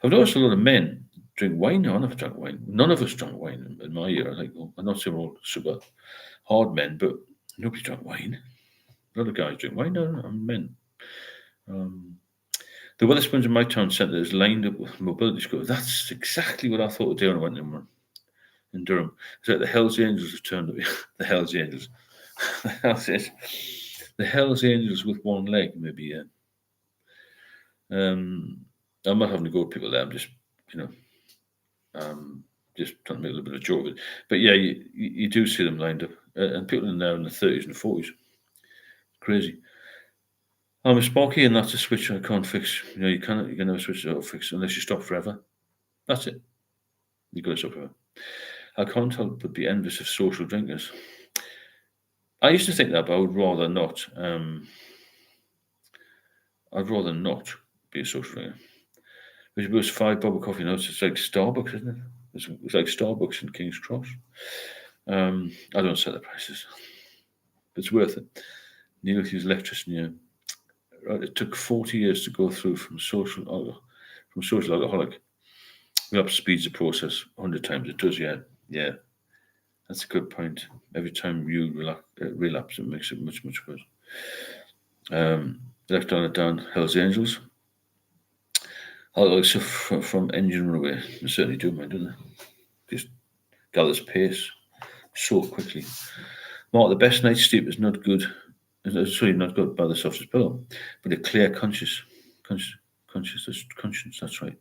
I've noticed a lot of men drink wine now. I never drank wine. None of us drank wine in my year. I'm not saying we're all super hard men, but nobody drank wine. A lot of guys drink wine. No, I'm men. The Wetherspoons in my town centre is lined up with mobility schools. That's exactly what I thought of doing when I went in Durham. It's like the Hells Angels have turned up. The Hells Angels. The Hells Angels with one leg, maybe, yeah. I'm not having to go with people there. I'm just, just trying to make a little bit of a joke of it. But yeah, you do see them lined up. And people in there in the 30s and 40s. Crazy. I'm a Sparky, and that's a switch I can't fix. You can never switch it or fix unless you stop forever. That's it. You've got to stop forever. I can't help but be envious of social drinkers. I used to think that, but I would rather not. I'd rather not be a social drinker. Which was £5 coffee notes. It's like Starbucks, isn't it? It's like Starbucks in King's Cross. I don't set the prices. But it's worth it. Neil Hughes electrician, yeah. Right, it took 40 years to go through from social alcoholic. Relapse speeds the process 100 times. It does, yeah. Yeah. That's a good point. Every time you relapse, it makes it much, much worse. Left on it down, Hells Angels. Alcoholics suffer from engine runaway. They certainly do, man, don't they? Just gathers pace so quickly. Mark, the best night's sleep is not good. Sorry, not good by the softest pillow, but a clear conscience. That's right.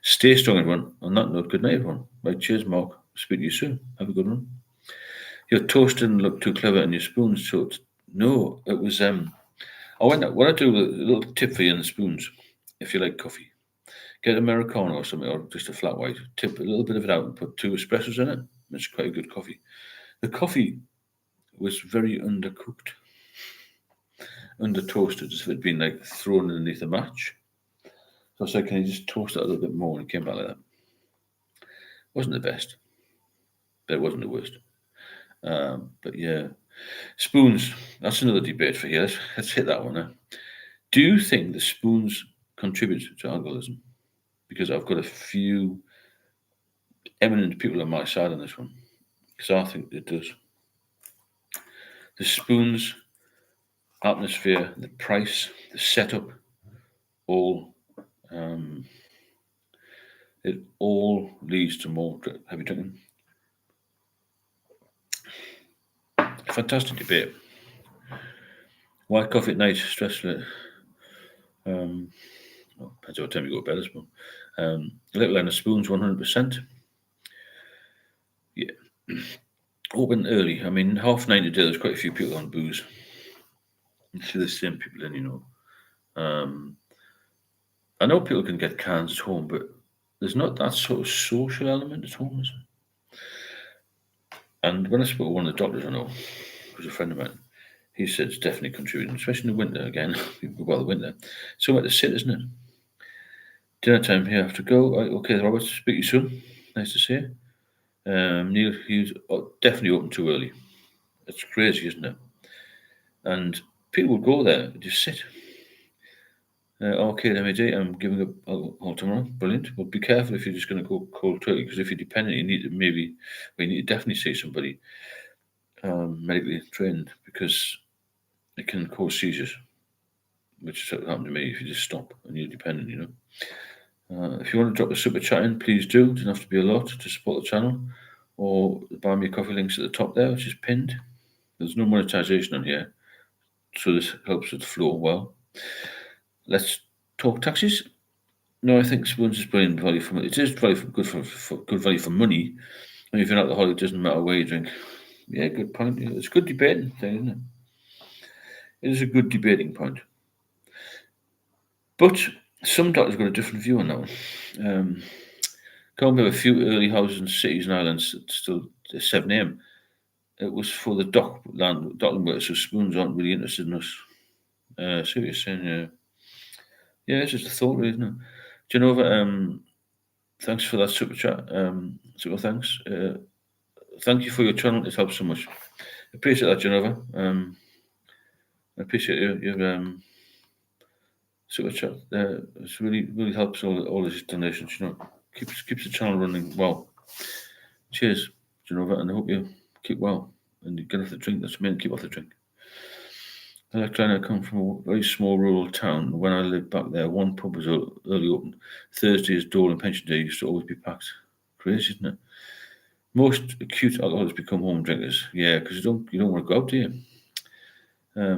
Stay strong, everyone. On that note, good night, everyone. Right, cheers, Mark. Speak to you soon. Have a good one. Your toast didn't look too clever, and your spoons. So no, it was. I went. What I do, a little tip for you in the spoons, if you like coffee, get Americano or something, or just a flat white. Tip a little bit of it out and put 2 espressos in it. It's quite a good coffee. The coffee was very undercooked, under toasted, as if it had been like thrown underneath a match. So I said, "Can you just toast it a little bit more?" And it came back like that. Wasn't the best, but it wasn't the worst. But yeah, spoons. That's another debate for you. Let's hit that one now. Do you think the spoons contribute to alcoholism? Because I've got a few eminent people on my side on this one. Because I think it does. The spoons, atmosphere, the price, the setup, all it all leads to more heavy drinking. Fantastic debate. White coffee at night, stressful. Depends what time you go to bed, I suppose. Little Line of Spoons, 100%. Yeah. Open early. I mean, 9:30 today, there's quite a few people on booze. You see the same people in, I know people can get cans at home, but there's not that sort of social element at home, is it? And when I spoke to one of the doctors I know, who's a friend of mine, he said it's definitely contributing, especially in the winter again. Well, the winter. Somewhere to sit, isn't it? Dinner time here. I have to go. Okay, Robert, speak to you soon. Nice to see you. Neil Hughes, definitely open too early. It's crazy, isn't it? And people will go there, just sit. Okay, MAD, I'm giving up alcohol tomorrow. Brilliant. But be careful if you're just going to go cold turkey, because if you're dependent, you need to definitely see somebody medically trained, because it can cause seizures, which happened to me if you just stop and you're dependent, If you want to drop a super chat in, please do. It doesn't have to be a lot to support the channel. Or buy me a coffee links at the top there, which is pinned. There's no monetization on here, so this helps with the flow well. Let's talk taxis. No, I think spoons is brilliant value for money. It is good value for money. And if you're not alcoholic, it doesn't matter where you drink. Yeah, good point. Yeah, it's a good debating thing, isn't it? It is a good debating point. But some doctors got a different view on that one. Can't have a few early houses in cities and islands at still 7 a.m. It was for the dockland workers, so spoons aren't really interested in us. See what you're saying, yeah. Yeah, it's just a thought, really, isn't it? Genova, thanks for that super chat. Super thanks. Thank you for your channel. It helps so much. Appreciate that, Genova. I appreciate your super chat. It's really helps all these donations. Keeps the channel running well. Cheers, Genova, and I hope you keep well and you get off the drink. That's the main. Keep off the drink. I like trying to come from a very small rural town. When I lived back there, one pub was early open. Thursdays, Dole and Pension Day used to always be packed. Crazy, isn't it? Most acute alcoholics become home drinkers. Yeah, because you don't want to go out, do you?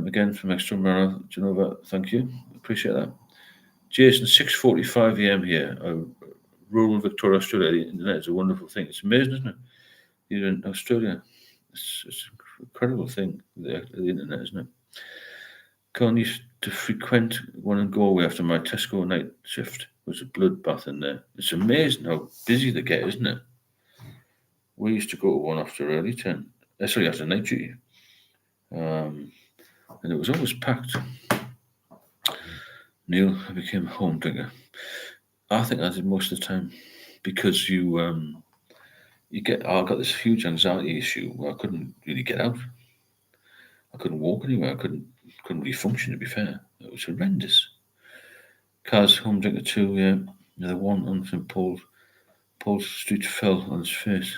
Again from Extra Marrow, Genova, thank you. Appreciate that. Jason, 6:45 a.m. here. Rural Victoria, Australia. The internet is a wonderful thing. It's amazing, isn't it? You're in Australia. It's an incredible thing, the internet, isn't it? Con used to frequent one in Galway after my Tesco night shift. It was a bloodbath in there. It's amazing how busy they get, isn't it? We used to go to one after early 10. Sorry, after night duty. And it was always packed. Neil, I became a home drinker. I think I did most of the time because I got this huge anxiety issue where I couldn't really get out. I couldn't walk anywhere. I couldn't really function, to be fair. It was horrendous. Car's home drinker too, yeah. The one on St. Paul's Street fell on his face.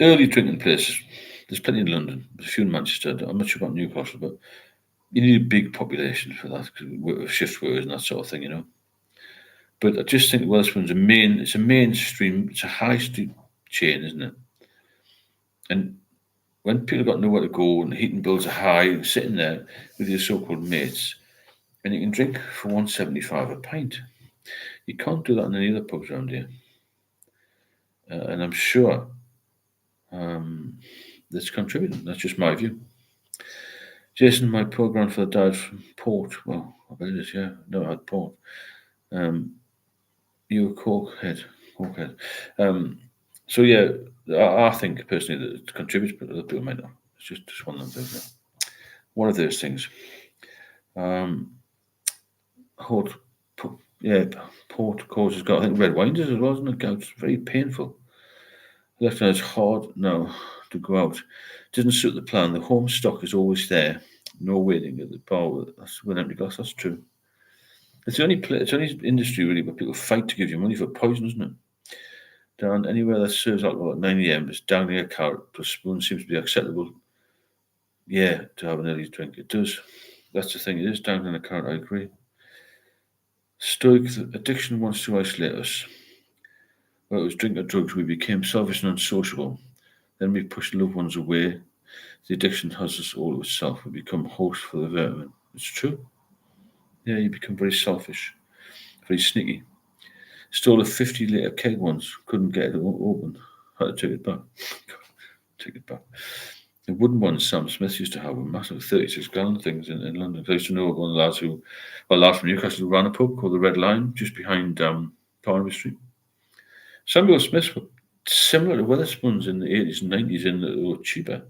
Early drinking places. There's plenty in London. There's a few in Manchester. I'm not sure about Newcastle, but you need a big population for that, because shift workers and that sort of thing. But I just think Wetherspoon's it's a mainstream, it's a high street chain, isn't it? And when people got nowhere to go and the heating bills are high, and sitting there with your so-called mates, and you can drink for £1.75 a pint, you can't do that in any other pubs around here. And I'm sure that's contributing. That's just my view. Jason, my poor grandfather died from port. Well, I bet it is, yeah. No, I had port. You're a corkhead. So yeah, I think personally that it contributes, but other people might not. It's just one of them things. One of those things. Port causes gout. I think red wine does as well, isn't it? Gout's very painful. Left hand is hard now to go out. Doesn't suit the plan. The home stock is always there. No waiting at the bar. That's with empty glass. That's true. It's the only industry really where people fight to give you money for poison, isn't it? Down anywhere that serves alcohol at 9 a.m. is downing a carrot plus spoon seems to be acceptable. Yeah, to have an early drink. It does. That's the thing. It is downing a carrot. I agree. Stoic addiction wants to isolate us. Whether it was drink or drugs, we became selfish and unsociable. Then we pushed loved ones away. The addiction has us all to itself. We become hosts for the vermin. It's true. Yeah, you become very selfish, very sneaky. Stole a 50-litre keg once, couldn't get it open. Had to take it back. Take it back. The wooden ones Sam Smith used to have were massive 36-gallon things in London. I used to know one of the lads lad from Newcastle who ran a pub called the Red Lion just behind Carnaby Street. Samuel Smiths were similar to Wetherspoons in the 80s and 90s in that they were cheaper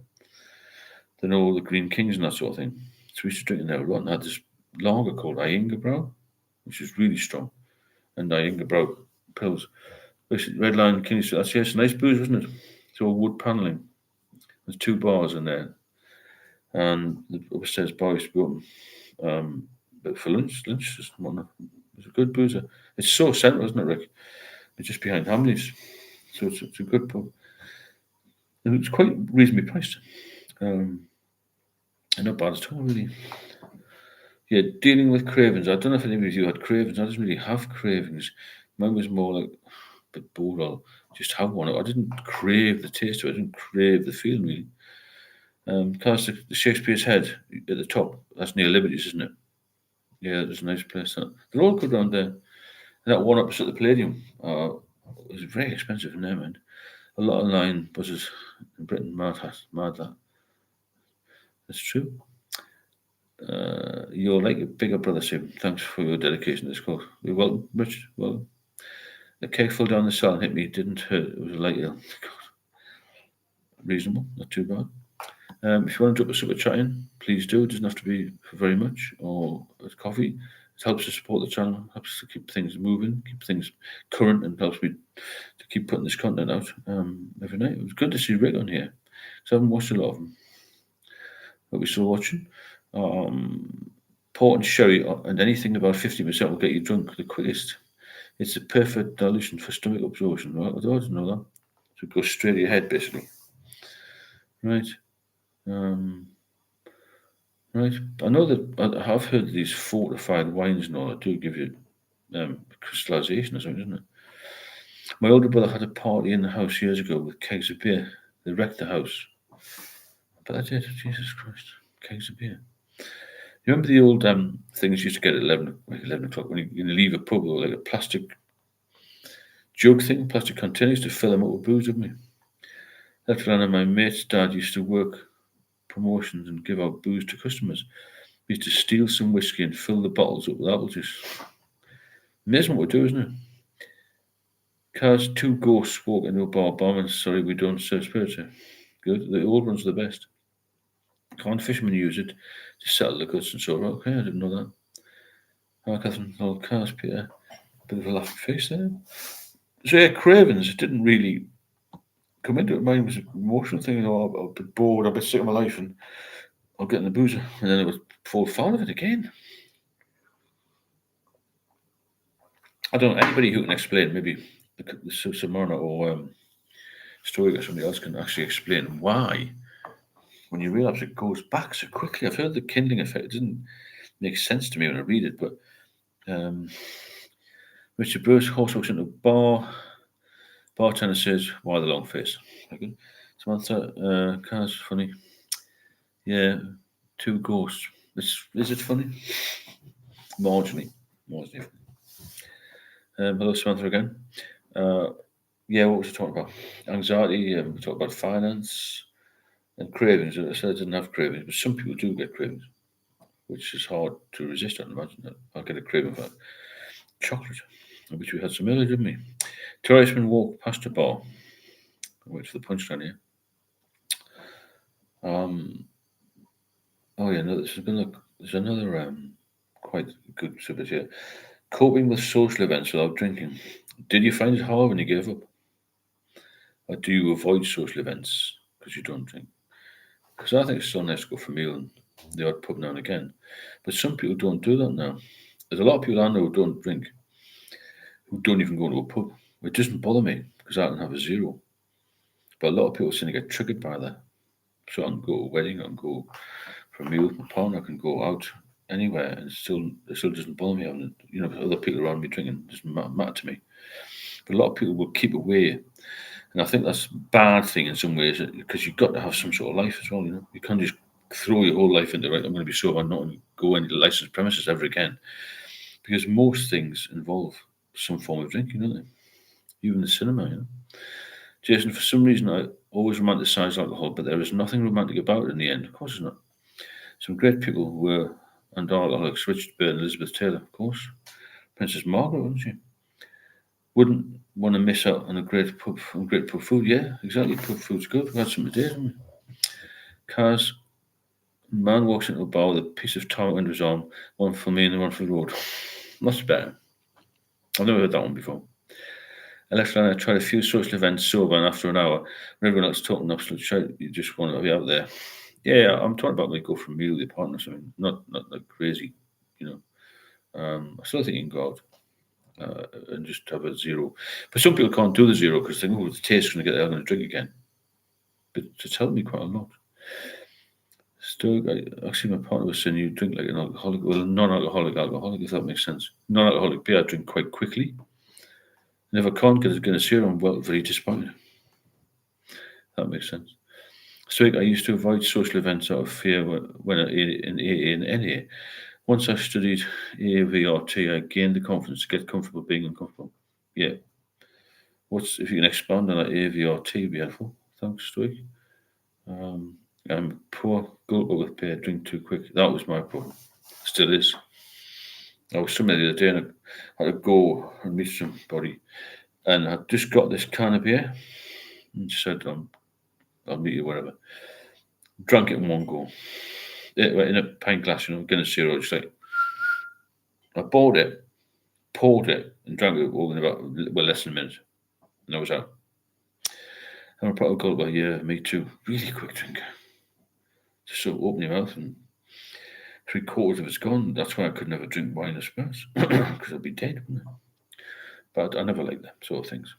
than all the Green Kings and that sort of thing. So we used to drink in there a lot, and I had this lager called Iyengar, which is really strong, and Iyengar pills. Red Lion, King Street, that's yes, nice booze, wasn't it? It's all wood panelling. There's 2 bars in there, and the upstairs bar used to be open. But for lunch is one. It's a good boozer. It's so central, isn't it, Rick? It's just behind Hamleys, so it's a good pub. And it's quite reasonably priced. And not bad at all, really. Yeah, dealing with cravings. I don't know if any of you had cravings. I didn't really have cravings. Mine was more like a bit bored. I'll just have one. I didn't crave the taste of it. I didn't crave the feeling, really. Because the Shakespeare's Head at the top, that's near Liberties, isn't it? Yeah, there's a nice place. They're all good around there. And that one opposite the Palladium was very expensive in there, man. A lot of line buses in Britain, mad that. That's true. You're like a bigger brother, Sim. Thanks for your dedication to this cause. You're welcome, Richard. Welcome. The keg fell down the cell and hit me. It didn't hurt. It was a light ill. Reasonable, not too bad. If you want to drop a super chat in, please do. It doesn't have to be for very much or a coffee. It helps to support the channel, helps to keep things moving, keep things current, and helps me to keep putting this content out every night. It was good to see Rick on here, because I haven't watched a lot of them. But we're still watching. Port and sherry and anything about 50% will get you drunk the quickest. It's the perfect dilution for stomach absorption. Right? I didn't know that. So it goes straight to your head, basically. Right. Right. I know that I have heard these fortified wines and all that do give you crystallization or something, doesn't it? My older brother had a party in the house years ago with kegs of beer. They wrecked the house. But that's it. Jesus Christ. Kegs of beer. You remember the old things you used to get at 11 o'clock when you leave a pub, or like a plastic jug thing, plastic containers to fill them up with booze, didn't we? That's when my mate's dad used to work promotions and give out booze to customers. We used to steal some whiskey and fill the bottles up with apple juice. Amazing what we do, isn't it? Cars, two ghosts walk into a bar bombing. Sorry, we don't serve spirits here. Good. The old ones are the best. Can't fishermen use it to settle the goods and so on? Okay, I didn't know that. Hi, Catherine. Old cars, Peter. Bit of a laughing face there. So yeah, cravings. It didn't really come into it. Mine was an emotional thing. You know, I'll be bored. I'll be sick of my life, and I'll get in the boozer, and then it would fall foul of it again. I don't know anybody who can explain. Maybe the Samana or Stoic or somebody else can actually explain why, when you realise it goes back so quickly. I've heard the kindling effect. It doesn't make sense to me when I read it, but Richard Bruce horse walks into a bar. Bartender says, "Why the long face?" Okay. Samantha, car's funny. Yeah, two ghosts. Is it funny? Marginally. Marginally. Hello, Samantha again. Yeah, what was I talking about? Anxiety. We talked about finance and cravings. I said I didn't have cravings, but some people do get cravings, which is hard to resist. I imagine that I'll get a craving for chocolate, which we had some earlier, didn't we? Terrorism walk past a bar. I'll wait for the punchline here. Oh yeah, no, there's another quite good subject here. Coping with social events without drinking. Did you find it hard when you gave up? Or do you avoid social events because you don't drink? Because I think it's so nice to go for a meal and the odd pub now and again. But some people don't do that now. There's a lot of people I know who don't drink, who don't even go to a pub. It doesn't bother me because I can have a zero. But a lot of people seem to get triggered by that. So I can go to a wedding, I can go for a meal with my partner, I can go out anywhere, and it still doesn't bother me. Other people around me drinking doesn't matter to me. But a lot of people will keep away, and I think that's a bad thing in some ways because you've got to have some sort of life as well. You can't just throw your whole life into right. I'm going to be sober, I'm not going to go into licensed premises ever again, because most things involve some form of drinking, don't they? Even the cinema, Jason, for some reason, I always romanticize alcohol, but there is nothing romantic about it in the end. Of course, it's not. Some great people were and are alcoholics. Richard Burton, Elizabeth Taylor, of course. Princess Margaret, wouldn't she? Wouldn't want to miss out on great pub food. Yeah, exactly. Pub food's good. We had some today, didn't we? Cars. Man walks into a bar with a piece of tarmac under his arm, one for me and one for the road. Much better. I've never heard that one before. Electrolina tried a few social events sober, and after an hour, when everyone else talking absolute shit, you just want to be out there. Yeah, I'm talking about when you go for a meal with your partner or something, not like crazy, I still think you can go out and just have a zero. But some people can't do the zero because they know the taste is going to get there, going to drink again. But it's helped me quite a lot. Still, actually, my partner was saying you drink like an alcoholic, well, a non-alcoholic alcoholic, if that makes sense. Non-alcoholic beer, I drink quite quickly. And if I can't get a zero, I'm very disappointed. That makes sense. So I used to avoid social events out of fear when in AA and NA. Once I studied AVRT, I gained the confidence to get comfortable being uncomfortable. Yeah. If you can expand on that AVRT, be helpful. Thanks, Stoic. I'm poor, gulp with beer, drink too quick. That was my problem. Still is. I was somewhere the other day and I had to go and meet somebody, And I just got this can of beer and said, I'll meet you wherever. Drank it in one go. In a pint glass, Guinness Zero. Just like, I bought it, poured it, and drank it all in about, less than a minute. And I was out. And I probably got about, yeah, me too. Really quick drinker. Just sort of open your mouth and 3/4 of it's gone. That's why I could never drink wine or spirits, because I'd be dead, wouldn't I? But I never liked that sort of things.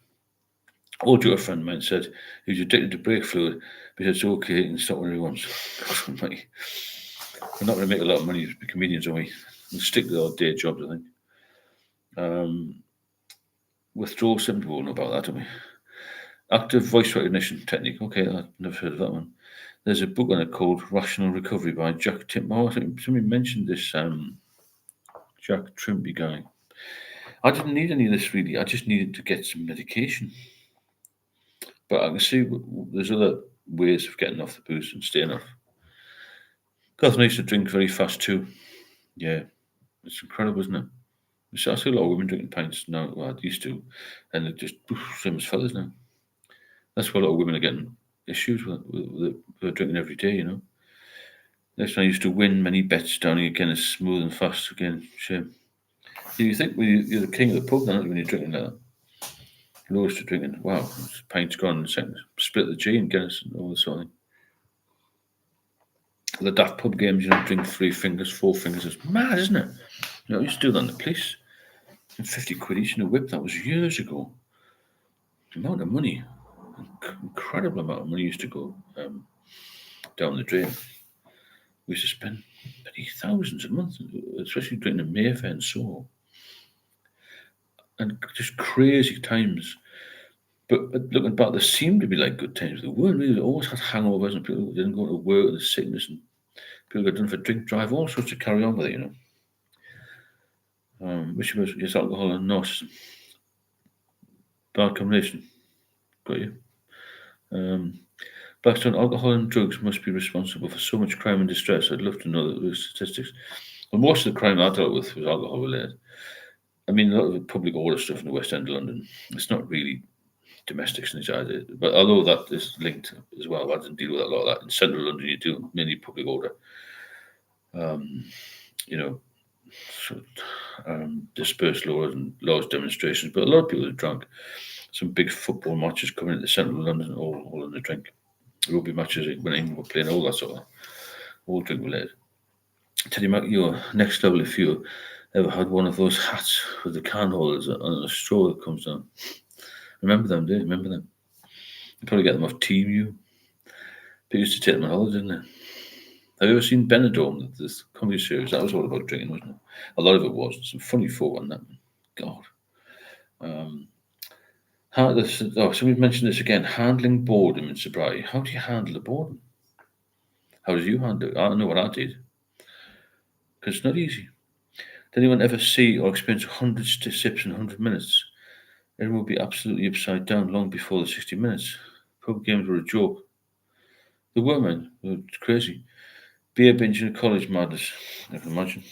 Old Joe, a friend of mine, said he was addicted to brake fluid, but it's okay, he can stop when he wants. I'm not going to make a lot of money as comedians, are we? We'll stick to our day jobs, I think. Withdrawal symptoms, we all know about that, don't we? Active voice recognition technique. Okay, I've never heard of that one. There's a book on it called Rational Recovery by Jack Timpmore. I think somebody mentioned this Jack Trimpey guy. I didn't need any of this really. I just needed to get some medication. But I can see there's other ways of getting off the booze and staying off. Catherine used to drink very fast too. Yeah, it's incredible, isn't it? I see a lot of women drinking pints now. Well, I used to, and they're just same as fellas now. That's why a lot of women are getting issues with drinking every day. Next time I used to win many bets down again as smooth and fast again. Shame. You think you're the king of the pub, then, when you're drinking like that? Lowest to drinking. Wow, pints gone in a second. Split the G and Guinness and all this sort of thing. The daft pub games, drink 3 fingers, 4 fingers. It's mad, isn't it? I used to do that in the police. And 50 quid each in a whip. That was years ago. The amount of money, incredible amount of money used to go down the drain. We used to spend many thousands a month, especially drinking in Mayfair and Soho. And just crazy times. But looking back, there seemed to be like good times. There weren't really. They always had hangovers and people didn't go to work with sickness and people got done for drink drive, all sorts to carry on with it, which was just alcohol and narcissism. Bad combination. Got you. Blackstone, alcohol and drugs must be responsible for so much crime and distress. I'd love to know the statistics. Well, most of the crime I dealt with was alcohol related. I mean, a lot of the public order stuff in the West End of London, it's not really domestic snitch either. But although that is linked as well, I didn't deal with a lot of that. In central London, you do mainly public order. Dispersed laws and laws demonstrations. But a lot of people are drunk. Some big football matches coming into central London, all in the drink. Rugby matches when England were playing, all that sort of, all drink related. Tell you about your next level if you ever had one of those hats with the can holders on a straw that comes down. Remember them, do you? Remember them? You probably get them off TeamU. They used to take them on holiday, didn't they? Have you ever seen Benidorm, this comedy series? That was all about drinking, wasn't it? A lot of it was. Some funny folk on that. God. So we've mentioned this again. Handling boredom in sobriety. How do you handle the boredom? How did you handle it? I know what I did. Because it's not easy. Did anyone ever see or experience 100 sips in 100 minutes? Everyone would be absolutely upside down long before the 60 minutes. Pub games were a joke. They were, man. They were crazy. Beer binging at college madness. I can imagine.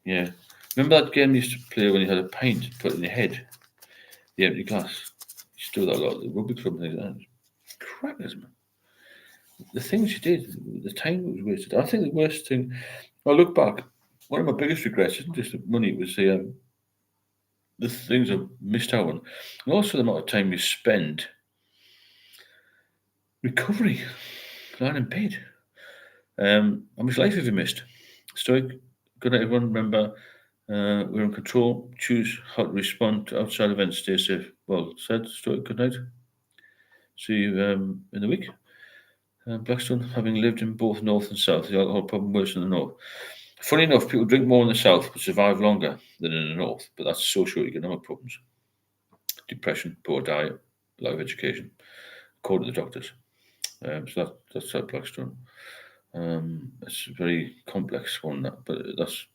Yeah. Remember that game you used to play when you had a pint put in your head? The empty glass. You used to do that a lot at the rugby club and things like that. Crackers, man. The things you did, the time that was wasted. I think the worst thing, I look back, one of my biggest regrets isn't just the money, it was the things I missed out on. And also the amount of time you spend recovery, lying in bed. How much life have you missed? Stoic, good night, everyone. Remember, we're in control. Choose how to respond to outside events. Stay safe. Well said, Stoic. Good night. See you in the week. Blackstone, having lived in both north and south, the alcohol problem worse in the north. Funny enough, people drink more in the south but survive longer than in the north, but that's socio-economic problems. Depression, poor diet, lack of education, according to the doctors. So that's Blackstone. It's a very complex one, but that's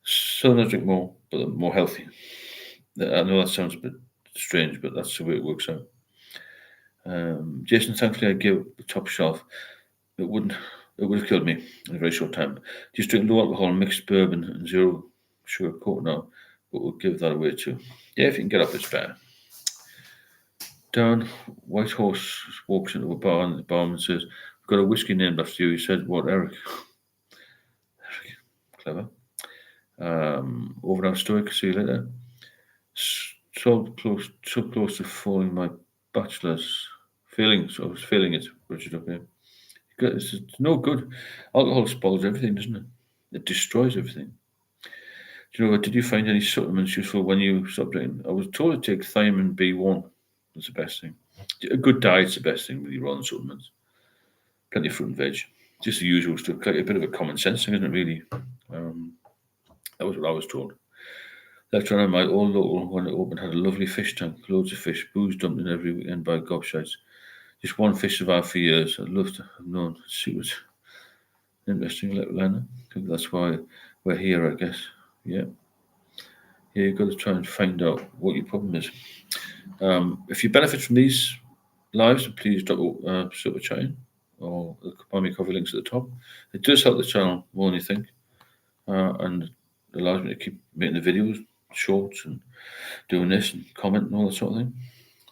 Southerners drink more, but they're more healthy. I know that sounds a bit strange, but that's the way it works out. Jason, thankfully I gave the top shelf. It would have killed me in a very short time. Just drink low alcohol, mixed bourbon, and 0 sugar coke now, but we'll give that away too. Yeah, if you can get up, it's better. Dan Whitehorse walks into a bar and the barman says, "We've got a whiskey named after you." He said, "What, Eric?" Eric, clever. Over now, Stoic. See you later. So close to falling my bachelor's. Feelings. I was feeling it, Richard. Okay. It's no good. Alcohol spoils everything, doesn't it? It destroys everything. Do you know what? Did you find any supplements useful when you stopped drinking? I was told to take thiamine B1. That's the best thing. A good diet's the best thing with your own supplements. Plenty of fruit and veg. Just the usual stuff. Like a bit of a common sense thing, isn't it, really? That was what I was told. Left around my old local when it opened had a lovely fish tank, loads of fish, booze dumped in every weekend by gobshites. Just one fish survived for years. I'd love to have known. See what's interesting, little Lena. I think that's why we're here, I guess. Yeah. Yeah, you've got to try and find out what your problem is. If you benefit from these lives, please drop a super chat in or buy me coffee links at the top. It does help the channel more than you think, and allows me to keep making the videos, shorts, and doing this and comment and all that sort of thing.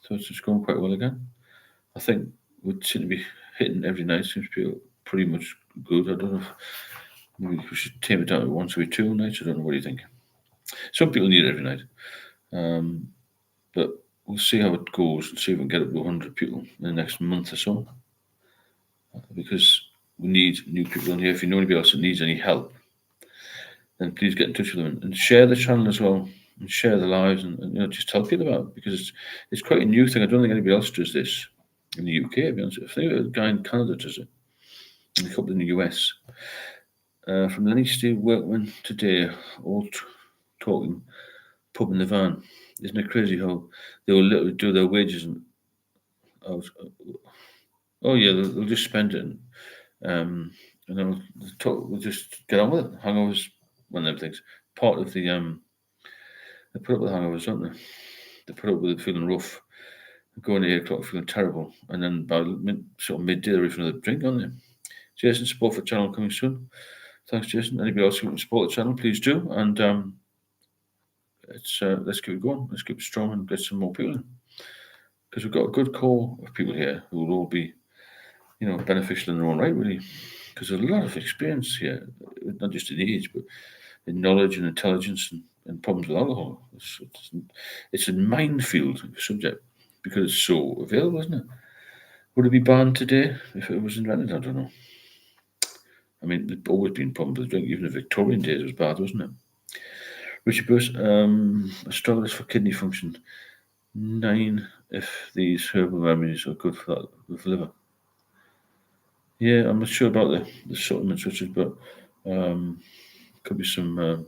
So it's just going quite well again. I think we seem to be hitting every night. Seems to be pretty much good. I don't know if maybe we should tame it down to once every 2 nights. I don't know. What do you think? Some people need it every night. But we'll see how it goes and see if we can get up to 100 people in the next month or so. Because we need new people on here. If you know anybody else that needs any help, then please get in touch with them and share the channel as well and share the lives and just tell people about it because it's quite a new thing. I don't think anybody else does this in the UK. To be honest, I think a guy in Canada does it, and a couple in the US. From Lenny Steve Workman today, all talking pub in the van. Isn't it crazy how they will literally do their wages and oh yeah, they'll just spend it and we'll just get on with it. Hangovers, one of them things. Part of the they put up with hangovers, don't they? They put up with it feeling rough, going at 8 o'clock feeling terrible, and then by sort of midday they're for another drink, aren't they? Jason, support for the channel coming soon. Thanks, Jason. Anybody else who can support the channel, please do. And let's keep it going. Let's keep it strong and get some more people in. Because we've got a good core of people here who will all be, beneficial in their own right, really. Because there's a lot of experience here, not just in age, but in knowledge and intelligence and problems with alcohol. It's a minefield subject because it's so available, isn't it? Would it be banned today if it was invented? I don't know. I mean, there's always been problems with drink. Even in Victorian days, it was bad, wasn't it? Richard Bruce, astrologist for kidney function. 9 if these herbal remedies are good for that with liver. Yeah, I'm not sure about the supplements, Richard, but could be some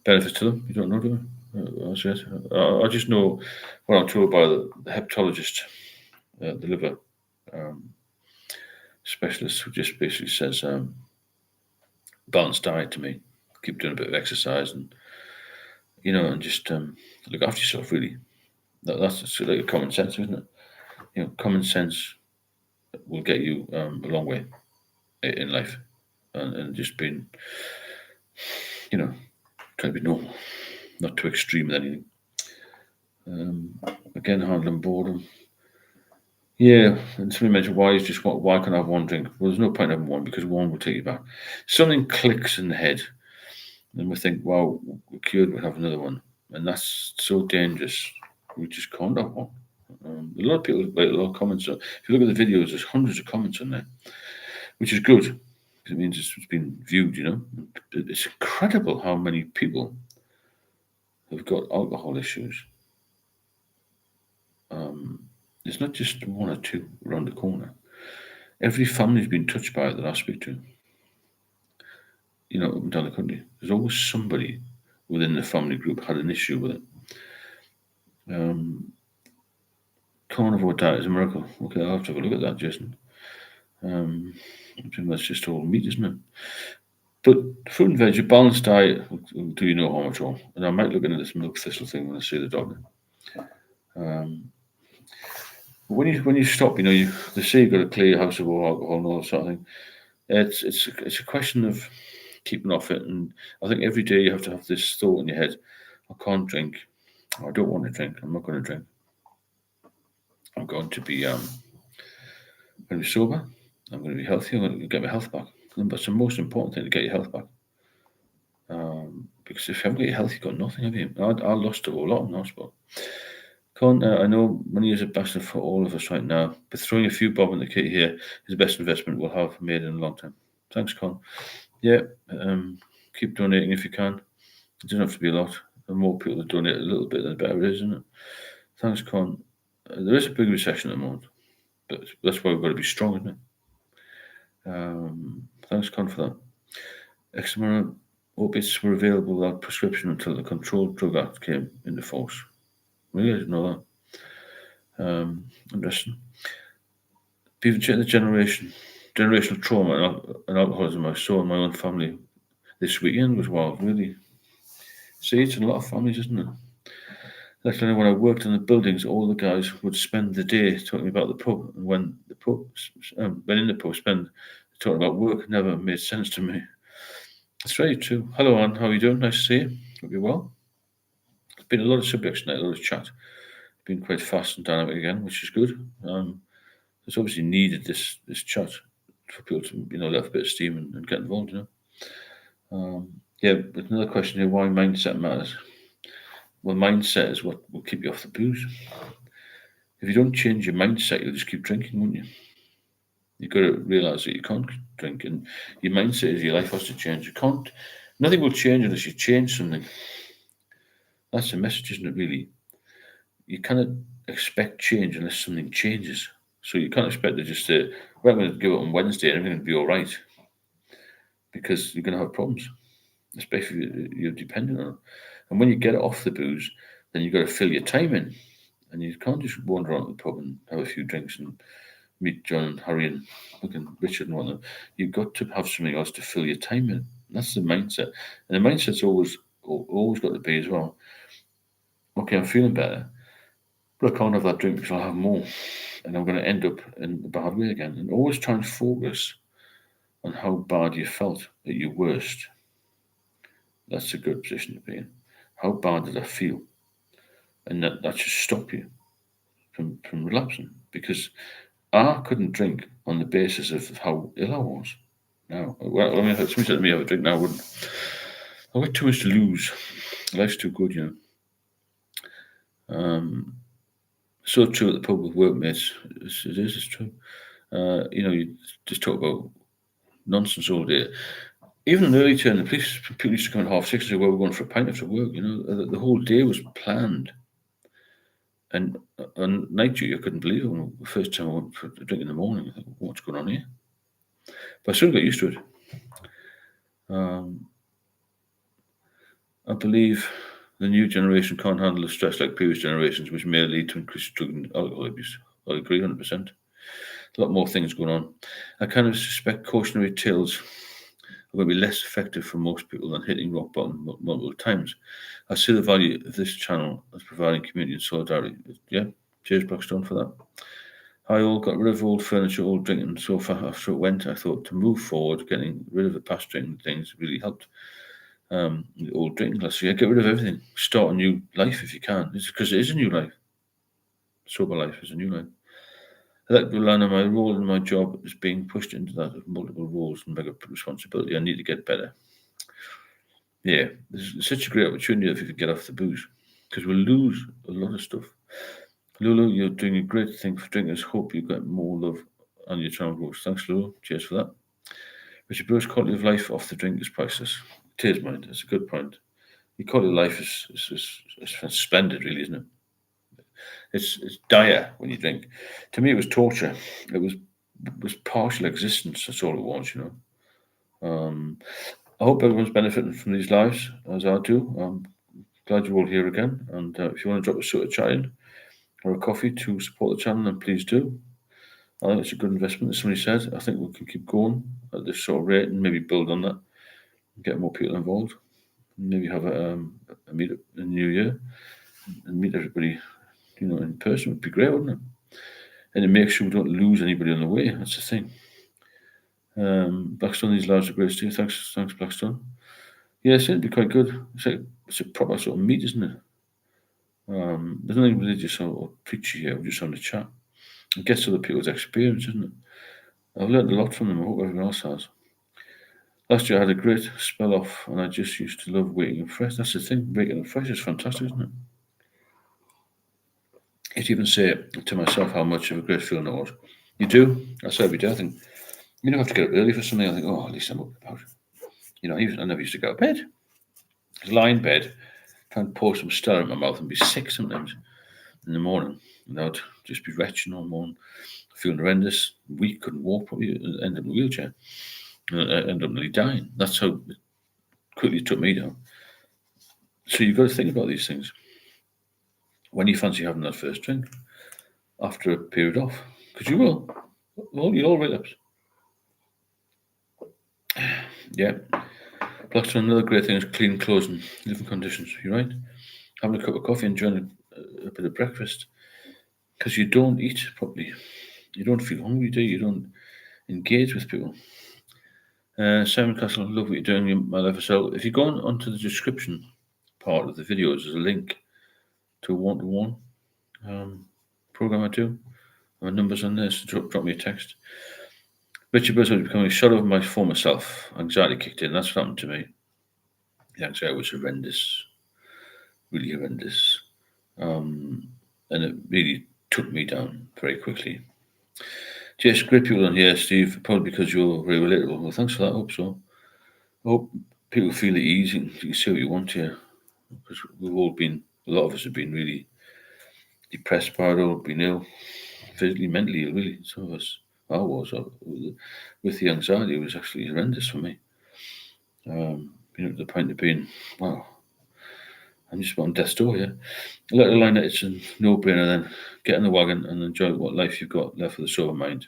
benefits to them. You don't know, do you? I just know what I'm told by the hepatologist, the liver specialist, who just basically says balanced diet to me. Keep doing a bit of exercise and and just look after yourself. Really, that's like a common sense, isn't it? Common sense will get you a long way in life, and just being, trying to be normal, not too extreme with anything. Again, handling boredom. Yeah, and somebody mentioned why can't I have one drink? Well, there's no point having one because one will take you back. Something clicks in the head, and we think, "Wow, we're cured. We'll have another one," and that's so dangerous. We just can't have one. A lot of people like a lot of comments. If you look at the videos, there's hundreds of comments on there, which is good because it means it's been viewed. It's incredible how many people have got alcohol issues. It's not just one or two around the corner. Every family's been touched by it that I speak to. Up and down the country, there's always somebody within the family group had an issue with it. Carnivore diet is a miracle. Okay, I'll have to have a look at that, Jason. I think that's just all meat, isn't it? But fruit and veg, a balanced diet will do you no harm at all. And I might look into this milk thistle thing when I see the doctor. When you stop, they say you've got to clear your house of all alcohol and all that sort of thing. It's a question of keeping off it, and I think every day you have to have this thought in your head: I can't drink. I don't want to drink. I'm not going to drink. I'm going to be sober. I'm going to be healthy. I'm going to get my health back. And that's the most important thing, to get your health back. Because if you haven't got your health, you've got nothing, have you? I lost a whole lot in hospital. Con, I know money is a bastard for all of us right now, but throwing a few bob in the kit here is the best investment we'll have made in a long time. Thanks, Con. Yeah, keep donating if you can. It doesn't have to be a lot. The more people that donate a little bit, the better it is, isn't it? Thanks, Con. There is a big recession at the moment, but that's why we've got to be strong, isn't it? Thanks, Con, for that. Eczema opiates were available without prescription until the Controlled Drug Act came into force. Really, I didn't know that. Interesting. People check the generational trauma and alcoholism I saw in my own family this weekend was wild, really. See, it's in a lot of families, isn't it? Like when I worked in the buildings, all the guys would spend the day talking about the pub, and when in the pub, talking about work never made sense to me. It's very true. Hello, Anne. How are you doing? Nice to see you. Hope you're well. There's been a lot of subjects tonight, a lot of chat. Been quite fast and dynamic again, which is good. It's obviously needed this chat for people to let a bit of steam and get involved. Yeah, but another question here: why mindset matters? Well, mindset is what will keep you off the booze. If you don't change your mindset, you'll just keep drinking, won't you? You've got to realise that you can't drink, and your mindset is your life has to change. You can't. Nothing will change unless you change something. That's the message, isn't it? Really, you cannot expect change unless something changes. So you can't expect to just say, "Well, I'm going to go it on Wednesday and everything will be all right," because you're going to have problems, especially if you're dependent on it. And when you get off the booze, then you've got to fill your time in, and you can't just wander around the pub and have a few drinks and meet John and Harry and fucking Richard and whatnot. You've got to have something else to fill your time in. That's the mindset, and the mindset's always got to be as well. Okay, I'm feeling better, but I can't have that drink because I'll have more, and I'm going to end up in the bad way again. And always try and focus on how bad you felt at your worst. That's a good position to be in. How bad did I feel? And that should stop you from relapsing, because I couldn't drink on the basis of how ill I was. No, well, I mean, if somebody said to me, "Have a drink now," I wouldn't. I've got too much to lose. Life's too good, So true at the pub with workmates. It's true. You just talk about nonsense all day. Even in early turn, the police people used to come at 6:30 and say, "Well, we're going for a pint after work." The whole day was planned. And on night duty, I couldn't believe it. When the first time I went for a drink in the morning, I thought, "What's going on here?" But I soon got used to it. I believe the new generation can't handle the stress like previous generations, which may lead to increased drug and alcohol abuse. I agree 100%. A lot more things going on. I kind of suspect cautionary tales are going to be less effective for most people than hitting rock bottom multiple times. I see the value of this channel as providing community and solidarity. Yeah, cheers, Blackstone, for that. I all got rid of old furniture, old drinking sofa after it went. I thought to move forward, getting rid of the past drinking things really helped. The old drinking glass. Yeah, get rid of everything. Start a new life if you can. It's because it is a new life. Sober life is a new life. I like to learn my role in my job is being pushed into that of multiple roles and bigger responsibility. I need to get better. Yeah, there's such a great opportunity if you could get off the booze, because we'll lose a lot of stuff. Lulu, you're doing a great thing for drinkers. Hope you get more love on your channel growth. Thanks, Lulu. Cheers for that. Richard Bruce, quality of life off the drink is priceless. It is, mind. It's a good point. Your quality of life is splendid, really, isn't it? It's dire when you drink. To me, it was torture. It was partial existence. That's all it was, I hope everyone's benefiting from these lives, as I do. I'm glad you're all here again. And if you want to drop a sort of chat in or a coffee to support the channel, then please do. I think it's a good investment, as somebody said. I think we can keep going at this sort of rate and maybe build on that, get more people involved. Maybe have a meetup in the new year and meet everybody, in person would be great, wouldn't it? And it makes sure we don't lose anybody on the way. That's the thing. Blackstone, these lives are great, Steve. Thanks, Blackstone. Yes, it'd be quite good. It's a proper sort of meet, isn't it? There's nothing religious or preachy here. We're just on the chat. It gets other people's experience, isn't it? I've learned a lot from them. I hope everyone else has. Last year I had a great spell off, and I just used to love waking up fresh. That's the thing. Waking up fresh is fantastic, isn't it? I used to even say to myself how much of a great feeling it was. You do? I say every day. I think you don't have to get up early for something. I think, oh, at least I'm up about it. I never used to go to bed. I'd lie in bed, try and pour some stir in my mouth and be sick sometimes in the morning. And I'd just be retching all morning, feeling horrendous, weak, couldn't walk, probably end up in a wheelchair. And I ended up nearly dying. That's how quickly it took me down. So you've got to think about these things. When you fancy having that first drink, after a period off, because you will. Well, you'll all relapse. Yeah. Blackstone, another great thing is clean clothes and living conditions. You're right. Having a cup of coffee, enjoying a bit of breakfast, because you don't eat properly. You don't feel hungry, do you? You don't engage with people. Simon Castle, love what you're doing, my life. So if you go onto the description part of the videos, there's a link to a one-to-one program I do. My number's on there, so drop me a text. Richard Burns was becoming a shot of my former self. Anxiety kicked in. That's what happened to me. The anxiety was horrendous, really horrendous. And it really took me down very quickly. Yes, great people on here, Steve, probably because you're very relatable. Well, thanks for that. I hope so. I hope people feel at ease and you can say what you want here. Because a lot of us have been really depressed by it all, been ill, physically, mentally ill, really. Some of us, I was, with the anxiety, it was actually horrendous for me. To the point of being, wow, I'm just on death's door here. Let alone that it's a no-brainer then. Get in the wagon and enjoy what life you've got left with a sober mind.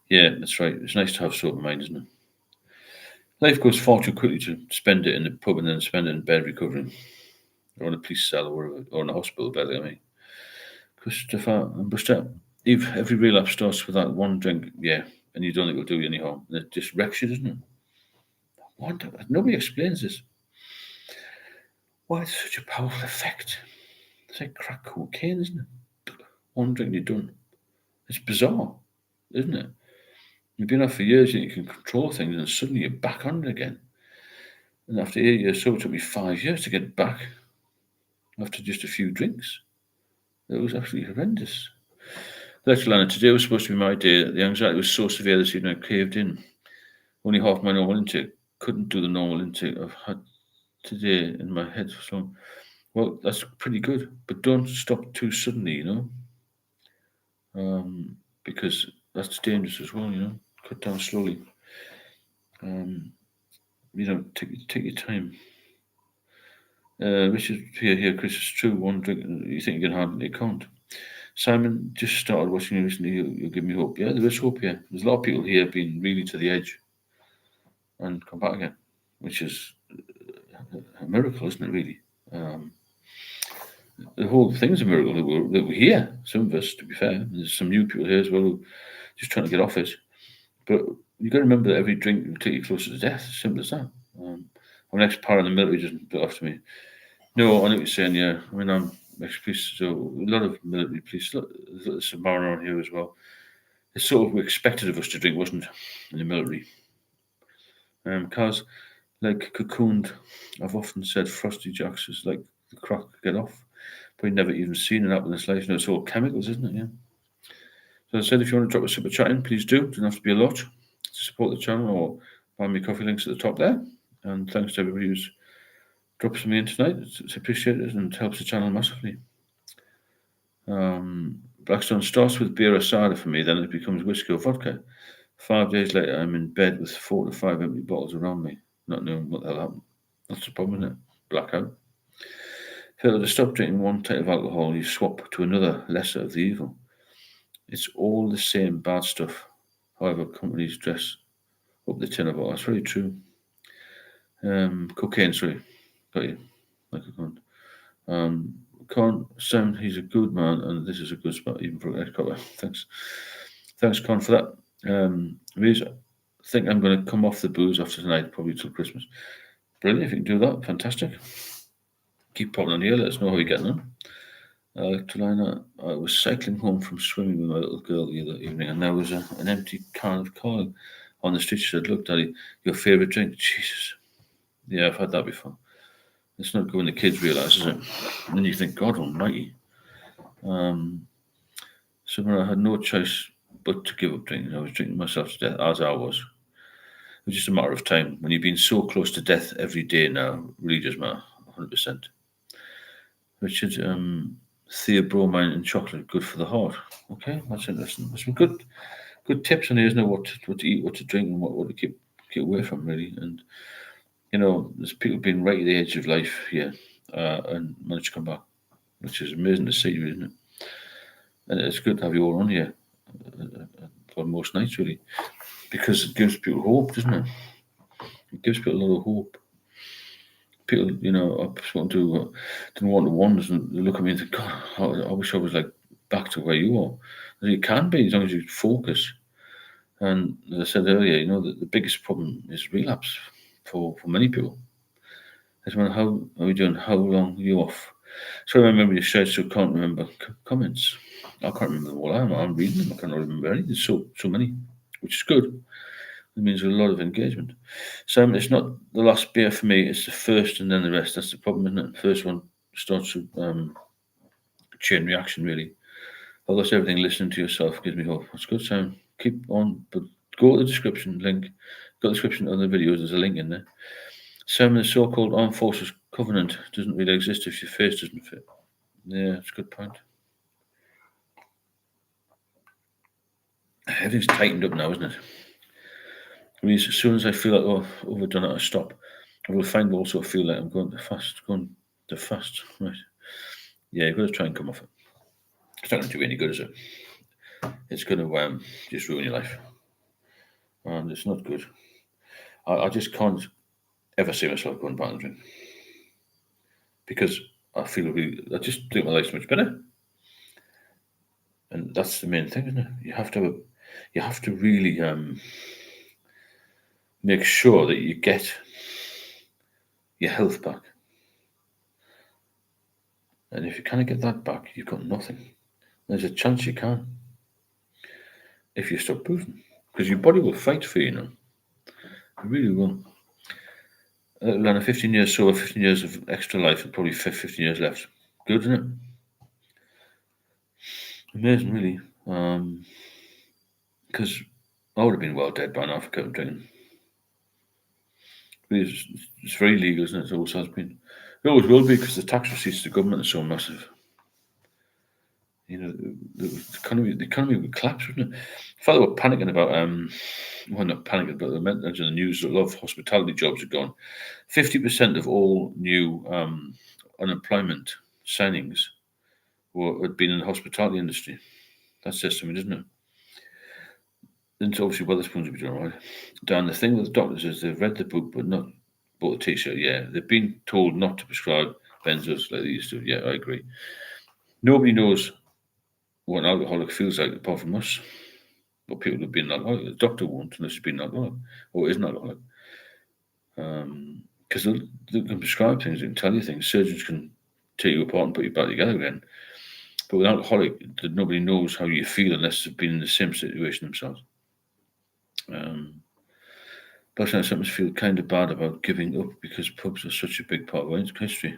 Yeah, that's right. It's nice to have a sober mind, isn't it? Life goes far too quickly to spend it in the pub and then spend it in bed recovering. Or in a police cell or wherever, or in a hospital bed, I mean. Christopher and Buster, if every relapse starts with that one drink, yeah, and you don't think it'll do you any harm. And it just wrecks you, doesn't it? I wonder, nobody explains this. Why it's such a powerful effect? It's like crack cocaine, isn't it? One drink you're done. It's bizarre, isn't it? You've been off for years and you can control things, and suddenly you're back on it again. And after 8 years sober, it took me 5 years to get back after just a few drinks. It was absolutely horrendous. Lecture today was supposed to be my day. The anxiety was so severe this evening I caved in. Only half my normal intake. Couldn't do the normal intake I've had today in my head. So, well, that's pretty good. But don't stop too suddenly, because that's dangerous as well, Cut down slowly. Take your time. Richard, here, Chris, it's true. One drink, you think you can hardly count. Simon, just started watching you recently. You'll give me hope. Yeah, there is hope here. There's a lot of people here being really to the edge and come back again, which is a miracle, isn't it, really? The whole thing's a miracle that we're here. Some of us, to be fair. There's some new people here as well who are just trying to get off it. But you've got to remember that every drink will take you closer to death. Simple as that. I'm an ex-par in the military, doesn't put off to me. No, I know what you're saying, yeah. I mean, I'm ex-police, so a lot of military police, there's some bar around here as well. It's sort of expected of us to drink, wasn't it, in the military? Because, like cocooned, I've often said Frosty Jacks is like the crack get off. But never even seen an apple in his life. It's all chemicals, isn't it? Yeah. So as I said, if you want to drop a super chat in, please do. It doesn't have to be a lot to support the channel, or buy me coffee links at the top there. And thanks to everybody who's dropped some in tonight. It's appreciated and helps the channel massively. Blackstone starts with beer or cider for me, then it becomes whiskey or vodka. 5 days later, I'm in bed with 4 to 5 empty bottles around me, not knowing what the hell happened. That's the problem, isn't it? Blackout. Failure to stop drinking one type of alcohol, you swap to another, lesser of the evil. It's all the same bad stuff. However, companies dress up the tin of it. That's very true. Cocaine, sorry. Got you. Like a cunt. Con, Sam, he's a good man, and this is a good spot, even for a cover. Thanks, Con, for that. Reese, I think I'm going to come off the booze after tonight, probably till Christmas. Brilliant, if you can do that, fantastic. Keep popping on here, let us know how you're getting on. I was cycling home from swimming with my little girl the other evening, and there was an empty can of coil on the street. She said, "Look, Daddy, your favourite drink." Jesus. Yeah, I've had that before. It's not good when the kids realise, is it? And then you think, God almighty. Um, so when I had no choice but to give up drinking, I was drinking myself to death, as I was. It was just a matter of time. When you've been so close to death every day now, it really does matter, 100%. Richard, theobromine and chocolate, good for the heart. Okay, that's interesting. There's some good tips on here, isn't there? What to eat, what to drink, and what to keep away from, really. And there's people being right at the edge of life here, and managed to come back, which is amazing to see, isn't it? And it's good to have you all on here for most nights, really, because it gives people hope, doesn't it? It gives people a lot of hope. People, I've spoken to didn't want to wonders, and they look at me and think, God, I wish I was like back to where you are. And you can be as long as you focus. And as I said earlier, the biggest problem is relapse for many people. It's when how are we doing? How long are you off? So I remember you said, so can't remember comments. I can't remember them all. I'm reading them. I cannot remember any. There's so many, which is good. It means a lot of engagement. So it's not the last beer for me. It's the first and then the rest. That's the problem, isn't it? First one starts with chain reaction, really. I lost everything. Listening to yourself gives me hope. That's good, Sam. Keep on, but go to the description link. Go to the description of the videos. There's a link in there. Sam, the so-called armed forces covenant doesn't really exist if your face doesn't fit. Yeah, that's a good point. Everything's tightened up now, isn't it? I mean, as soon as I feel like, overdone it, I stop. I will find also feel like I'm going to fast. Right. Yeah, you've got to try and come off it. It's not going to do any good, is it? It's going to just ruin your life. And it's not good. I just can't ever see myself going back and drink. Because I just think my life's much better. And that's the main thing, isn't it? You have to really make sure that you get your health back. And if you can't get that back, you've got nothing. There's a chance you can if you stop moving, because your body will fight for you, It really will. Lana, 15 years sober, 15 years of extra life, and probably 15 years left. Good, isn't it? Amazing, really. Because I would have been well dead by now for kept drinking. It's very legal, isn't it? It always has been. It always will be, because the tax receipts to the government are so massive. The economy would collapse, wouldn't it? I thought they were panicking about well, not panicking, but they mentioned in the news that a lot of hospitality jobs are gone. 50% of all new unemployment signings had been in the hospitality industry. That says something, doesn't it? Then obviously Wetherspoons will be doing all right. Dan, the thing with the doctors is they've read the book but not bought the t-shirt. Yeah, they've been told not to prescribe benzos like they used to. Yeah, I agree. Nobody knows what an alcoholic feels like apart from us. But people who've been alcoholic, the doctor won't unless you've been alcoholic or is an alcoholic. Because they can prescribe things, they can tell you things. Surgeons can take you apart and put you back together again. But with alcoholic, nobody knows how you feel unless they've been in the same situation themselves. But I sometimes feel kind of bad about giving up because pubs are such a big part of our history.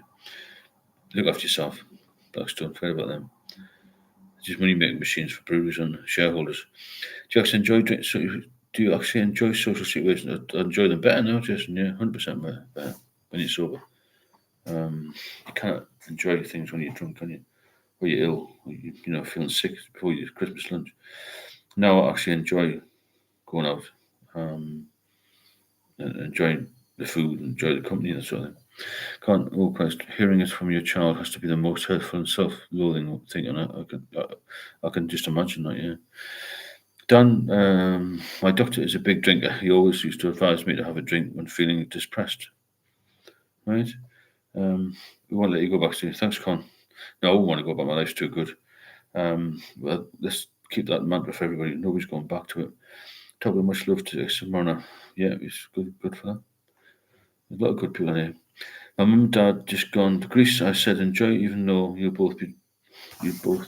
Look after yourself. Blackstone, forget about them. It's just money making machines for breweries and shareholders. Do you actually enjoy social situations? I enjoy them better now, Jason. Yeah, 100% better when you're sober. You can't enjoy things when you're drunk, can you? Or you're ill, or you feeling sick before your Christmas lunch. Now I actually enjoy going out, and enjoying the food, enjoy the company, and that sort of thing. Oh Christ, hearing it from your child has to be the most hurtful and self-loathing thing, and I can just imagine that. Yeah. Dan, my doctor is a big drinker. He always used to advise me to have a drink when feeling depressed. Right? We won't let you go back to. Thanks, Con. No, I won't want to go back. My life's too good. Well, let's keep that mantra for everybody. Nobody's going back to it. Talk about much love to Simona. Yeah, it's good for that. There's a lot of good people in here. My mum and dad just gone to Greece. I said enjoy, even though you'll both be you'd both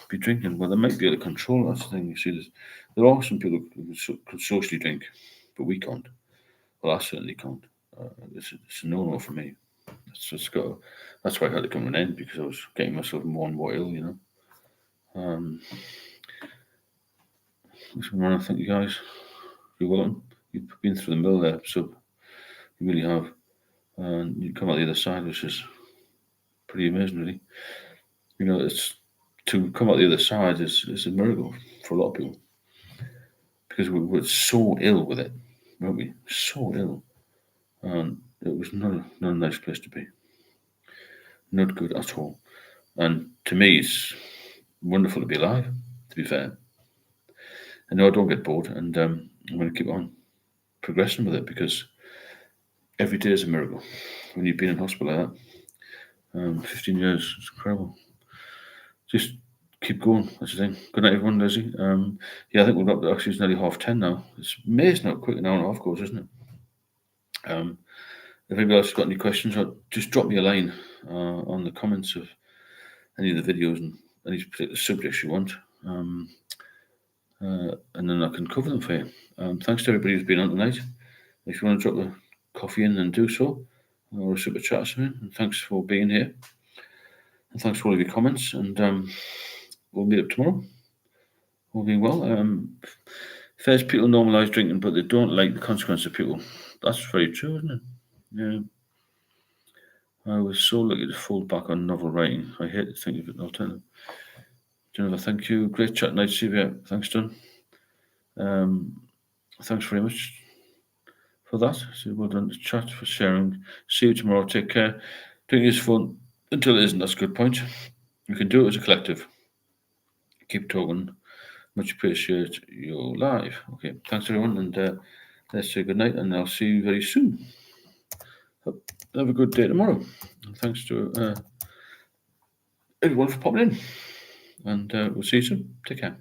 be drinking. Well, they might be able to control. That's the thing. You see, there are some people who can socially drink, but we can't. Well, I certainly can't. It's a no-no for me. That's why I had to come to an end, because I was getting myself more and more ill. I just want to thank you guys. You're welcome. You've been through the mill there, so you really have, and you come out the other side, which is pretty amazing, really. It's to come out the other side is a miracle for a lot of people, because we were so ill with it, weren't we? So ill, and it was not a nice place to be. Not good at all. And to me, it's wonderful to be alive. To be fair, I know I don't get bored, and I'm going to keep on progressing with it, because every day is a miracle. When you've been in hospital like that, 15 years, it's incredible. Just keep going. That's the thing. Good night, everyone. Lizzie. I think we've got actually it's nearly 10:30 now. It's amazing how quick an hour and a half goes, isn't it? If anybody else has got any questions, just drop me a line on the comments of any of the videos and any particular subjects you want, and then I can cover them for you. Thanks to everybody who's been on tonight. If you want to drop a coffee in, then do so, or a super chat or something. And thanks for being here. And thanks for all of your comments. And we'll meet up tomorrow. All being well. First, people normalise drinking, but they don't like the consequence of people. That's very true, isn't it? Yeah. I was so lucky to fall back on novel writing. I hate to think of it. I'll tell you. Jennifer, thank you. Great chat night, Sylvia. Thanks, Don. Thanks very much for that. So well done, chat, for sharing. See you tomorrow. Take care. Doing is fun until it isn't. That's a good point. You can do it as a collective. Keep talking. Much appreciate your live. Okay, thanks everyone, and let's say good night, and I'll see you very soon. Have a good day tomorrow. And thanks to everyone for popping in, and we'll see you soon. Take care.